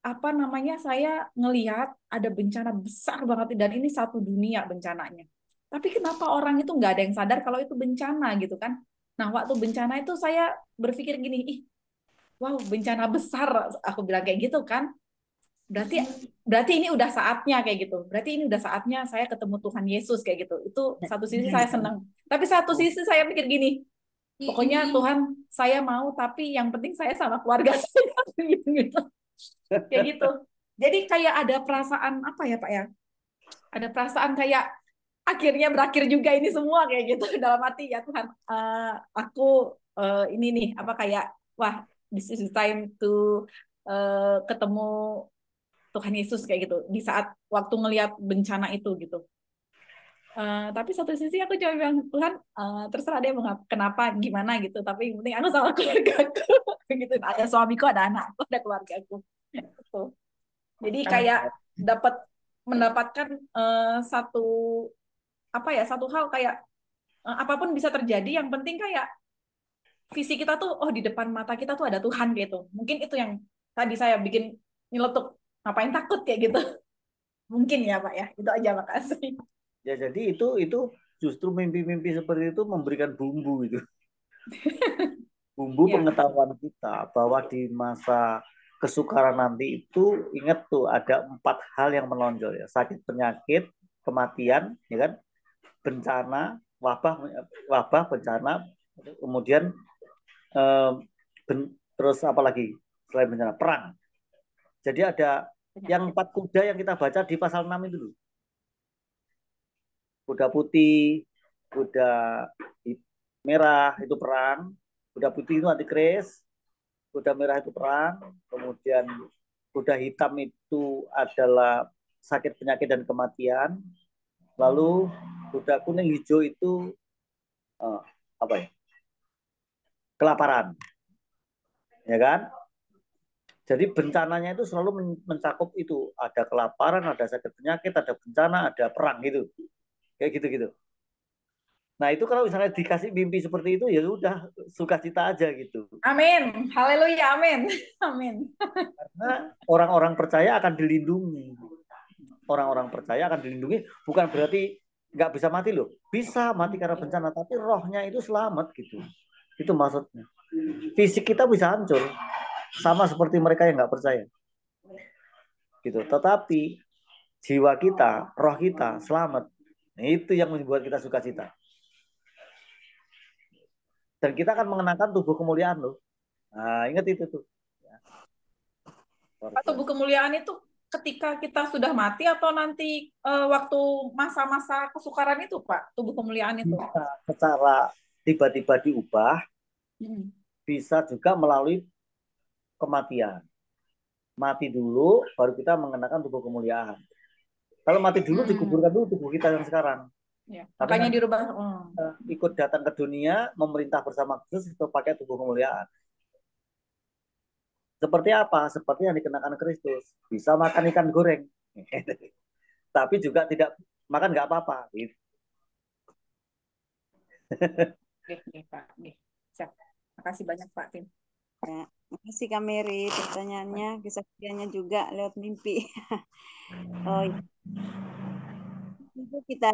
apa namanya, saya ngelihat ada bencana besar banget. Dan ini satu dunia bencananya. Tapi kenapa orang itu nggak ada yang sadar kalau itu bencana gitu kan. Nah, waktu bencana itu saya berpikir gini, ih, wow, bencana besar. Aku bilang kayak gitu kan. Berarti ini udah saatnya kayak gitu. Berarti ini udah saatnya saya ketemu Tuhan Yesus kayak gitu. Itu satu sisi saya senang. Tapi satu sisi saya mikir gini, pokoknya Tuhan saya mau, tapi yang penting saya sama keluarga saya gitu. Kayak gitu. Jadi kayak ada perasaan apa ya Pak ya? Ada perasaan kayak akhirnya berakhir juga ini semua kayak gitu dalam hati ya Tuhan. Aku ini nih apa kayak wah, this is the time to ketemu Tuhan Yesus kayak gitu di saat waktu ngelihat bencana itu gitu. Tapi satu sisi aku cuma bilang Tuhan terserah dia mau kenapa gimana gitu. Tapi yang penting aku sama keluargaku gitu. Ada suamiku, ada anakku, ada keluargaku. Gitu. Jadi kayak mendapatkan satu apa ya satu hal kayak apapun bisa terjadi. Yang penting kayak visi kita tuh di depan mata kita tuh ada Tuhan gitu. Mungkin itu yang tadi saya bikin nyeletuk. Ngapain takut kayak gitu? Mungkin ya Pak ya. Itu aja, makasih. Ya jadi itu justru mimpi-mimpi seperti itu memberikan bumbu itu. Bumbu Ya. pengetahuan kita bahwa di masa kesukaran nanti itu ingat tuh ada 4 hal yang menonjol ya. Sakit, penyakit, kematian, ya kan? Bencana, wabah, bencana, kemudian terus apa lagi selain bencana, perang. Jadi ada yang 4 kuda yang kita baca di pasal 6 itu dulu. Kuda putih, kuda merah itu perang, kuda putih itu antikris, kuda merah itu perang, kemudian kuda hitam itu adalah sakit, penyakit, dan kematian. Lalu kuda kuning hijau itu apa ya? Kelaparan. Ya kan? Jadi bencananya itu selalu mencakup itu. Ada kelaparan, ada sakit penyakit, ada bencana, ada perang gitu. Kayak gitu-gitu. Nah itu kalau misalnya dikasih mimpi seperti itu ya udah sukacita aja gitu. Amin. Haleluya. Amin. Amin. Karena orang-orang percaya akan dilindungi. Orang-orang percaya akan dilindungi bukan berarti nggak bisa mati loh. Bisa mati karena bencana, tapi rohnya itu selamat gitu. Itu maksudnya. Fisik kita bisa hancur. Sama seperti mereka yang nggak percaya. Gitu. Tetapi jiwa kita, roh kita selamat. Nah, itu yang membuat kita sukacita. Dan kita akan mengenakan tubuh kemuliaan loh. Nah, ingat itu tuh. Pak, tubuh kemuliaan itu ketika kita sudah mati atau nanti waktu masa-masa kesukaran itu, Pak, tubuh kemuliaan itu? Bisa secara tiba-tiba diubah, bisa juga melalui kematian. Mati dulu, baru kita mengenakan tubuh kemuliaan. Kalau mati dulu, dikuburkan dulu tubuh kita yang sekarang. Ya, makanya dirubah. Ikut datang ke dunia, memerintah bersama Kristus itu pakai tubuh kemuliaan. Seperti apa? Seperti yang dikenakan Kristus. Bisa makan ikan goreng. Tapi juga tidak makan nggak apa-apa. Gitu. Oke, Pak. Siap. Makasih banyak, Pak Tim. Makasih Kak Mary, pertanyaannya, kesaksiannya juga lewat mimpi. Oh, itu kita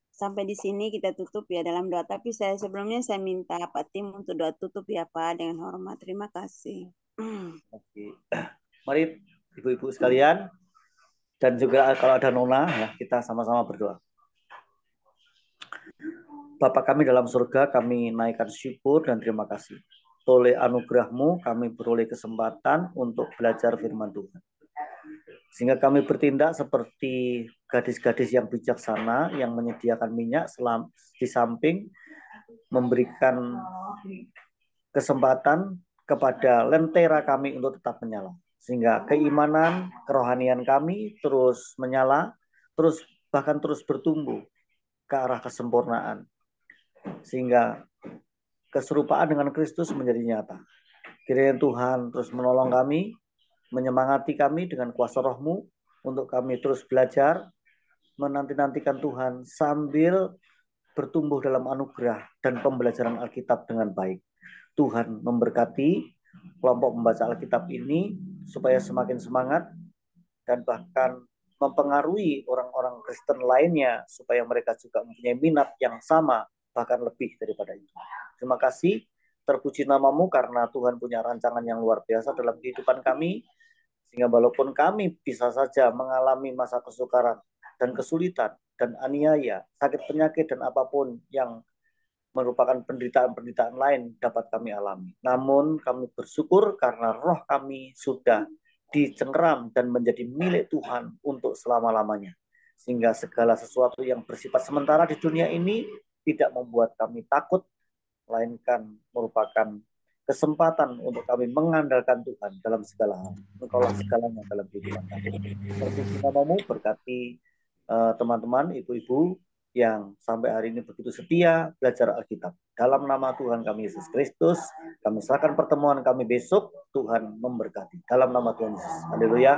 sampai di sini kita tutup ya dalam doa. Tapi sebelumnya saya minta Pak Tim untuk doa tutup ya Pak, dengan hormat. Terima kasih. Oke. Mari ibu-ibu sekalian dan juga kalau ada Nona ya, kita sama-sama berdoa. Bapa kami dalam surga, kami naikkan syukur dan terima kasih. Oleh anugerah-Mu kami beroleh kesempatan untuk belajar firman Tuhan. Sehingga kami bertindak seperti gadis-gadis yang bijaksana yang menyediakan minyak di samping memberikan kesempatan kepada lentera kami untuk tetap menyala. Sehingga keimanan, kerohanian kami terus menyala, bahkan terus bertumbuh ke arah kesempurnaan. Sehingga keserupaan dengan Kristus menjadi nyata. Kiranya Tuhan terus menolong kami, menyemangati kami dengan kuasa Roh-Mu untuk kami terus belajar, menanti-nantikan Tuhan sambil bertumbuh dalam anugerah dan pembelajaran Alkitab dengan baik. Tuhan memberkati kelompok membaca Alkitab ini supaya semakin semangat dan bahkan mempengaruhi orang-orang Kristen lainnya supaya mereka juga mempunyai minat yang sama, bahkan lebih daripada itu. Terima kasih, terpuji nama-Mu karena Tuhan punya rancangan yang luar biasa dalam kehidupan kami, sehingga walaupun kami bisa saja mengalami masa kesukaran dan kesulitan dan aniaya, sakit penyakit dan apapun yang merupakan penderitaan-penderitaan lain dapat kami alami. Namun kami bersyukur karena roh kami sudah dicengkeram dan menjadi milik Tuhan untuk selama-lamanya. Sehingga segala sesuatu yang bersifat sementara di dunia ini tidak membuat kami takut, melainkan merupakan kesempatan untuk kami mengandalkan Tuhan dalam segala hal. Engkaulah segalanya dalam kehidupan kami. Terpuji nama-Mu, berkati teman-teman, ibu-ibu yang sampai hari ini begitu setia belajar Alkitab. Dalam nama Tuhan kami Yesus Kristus, kami serahkan pertemuan kami besok. Tuhan memberkati. Dalam nama Tuhan Yesus. Haleluya.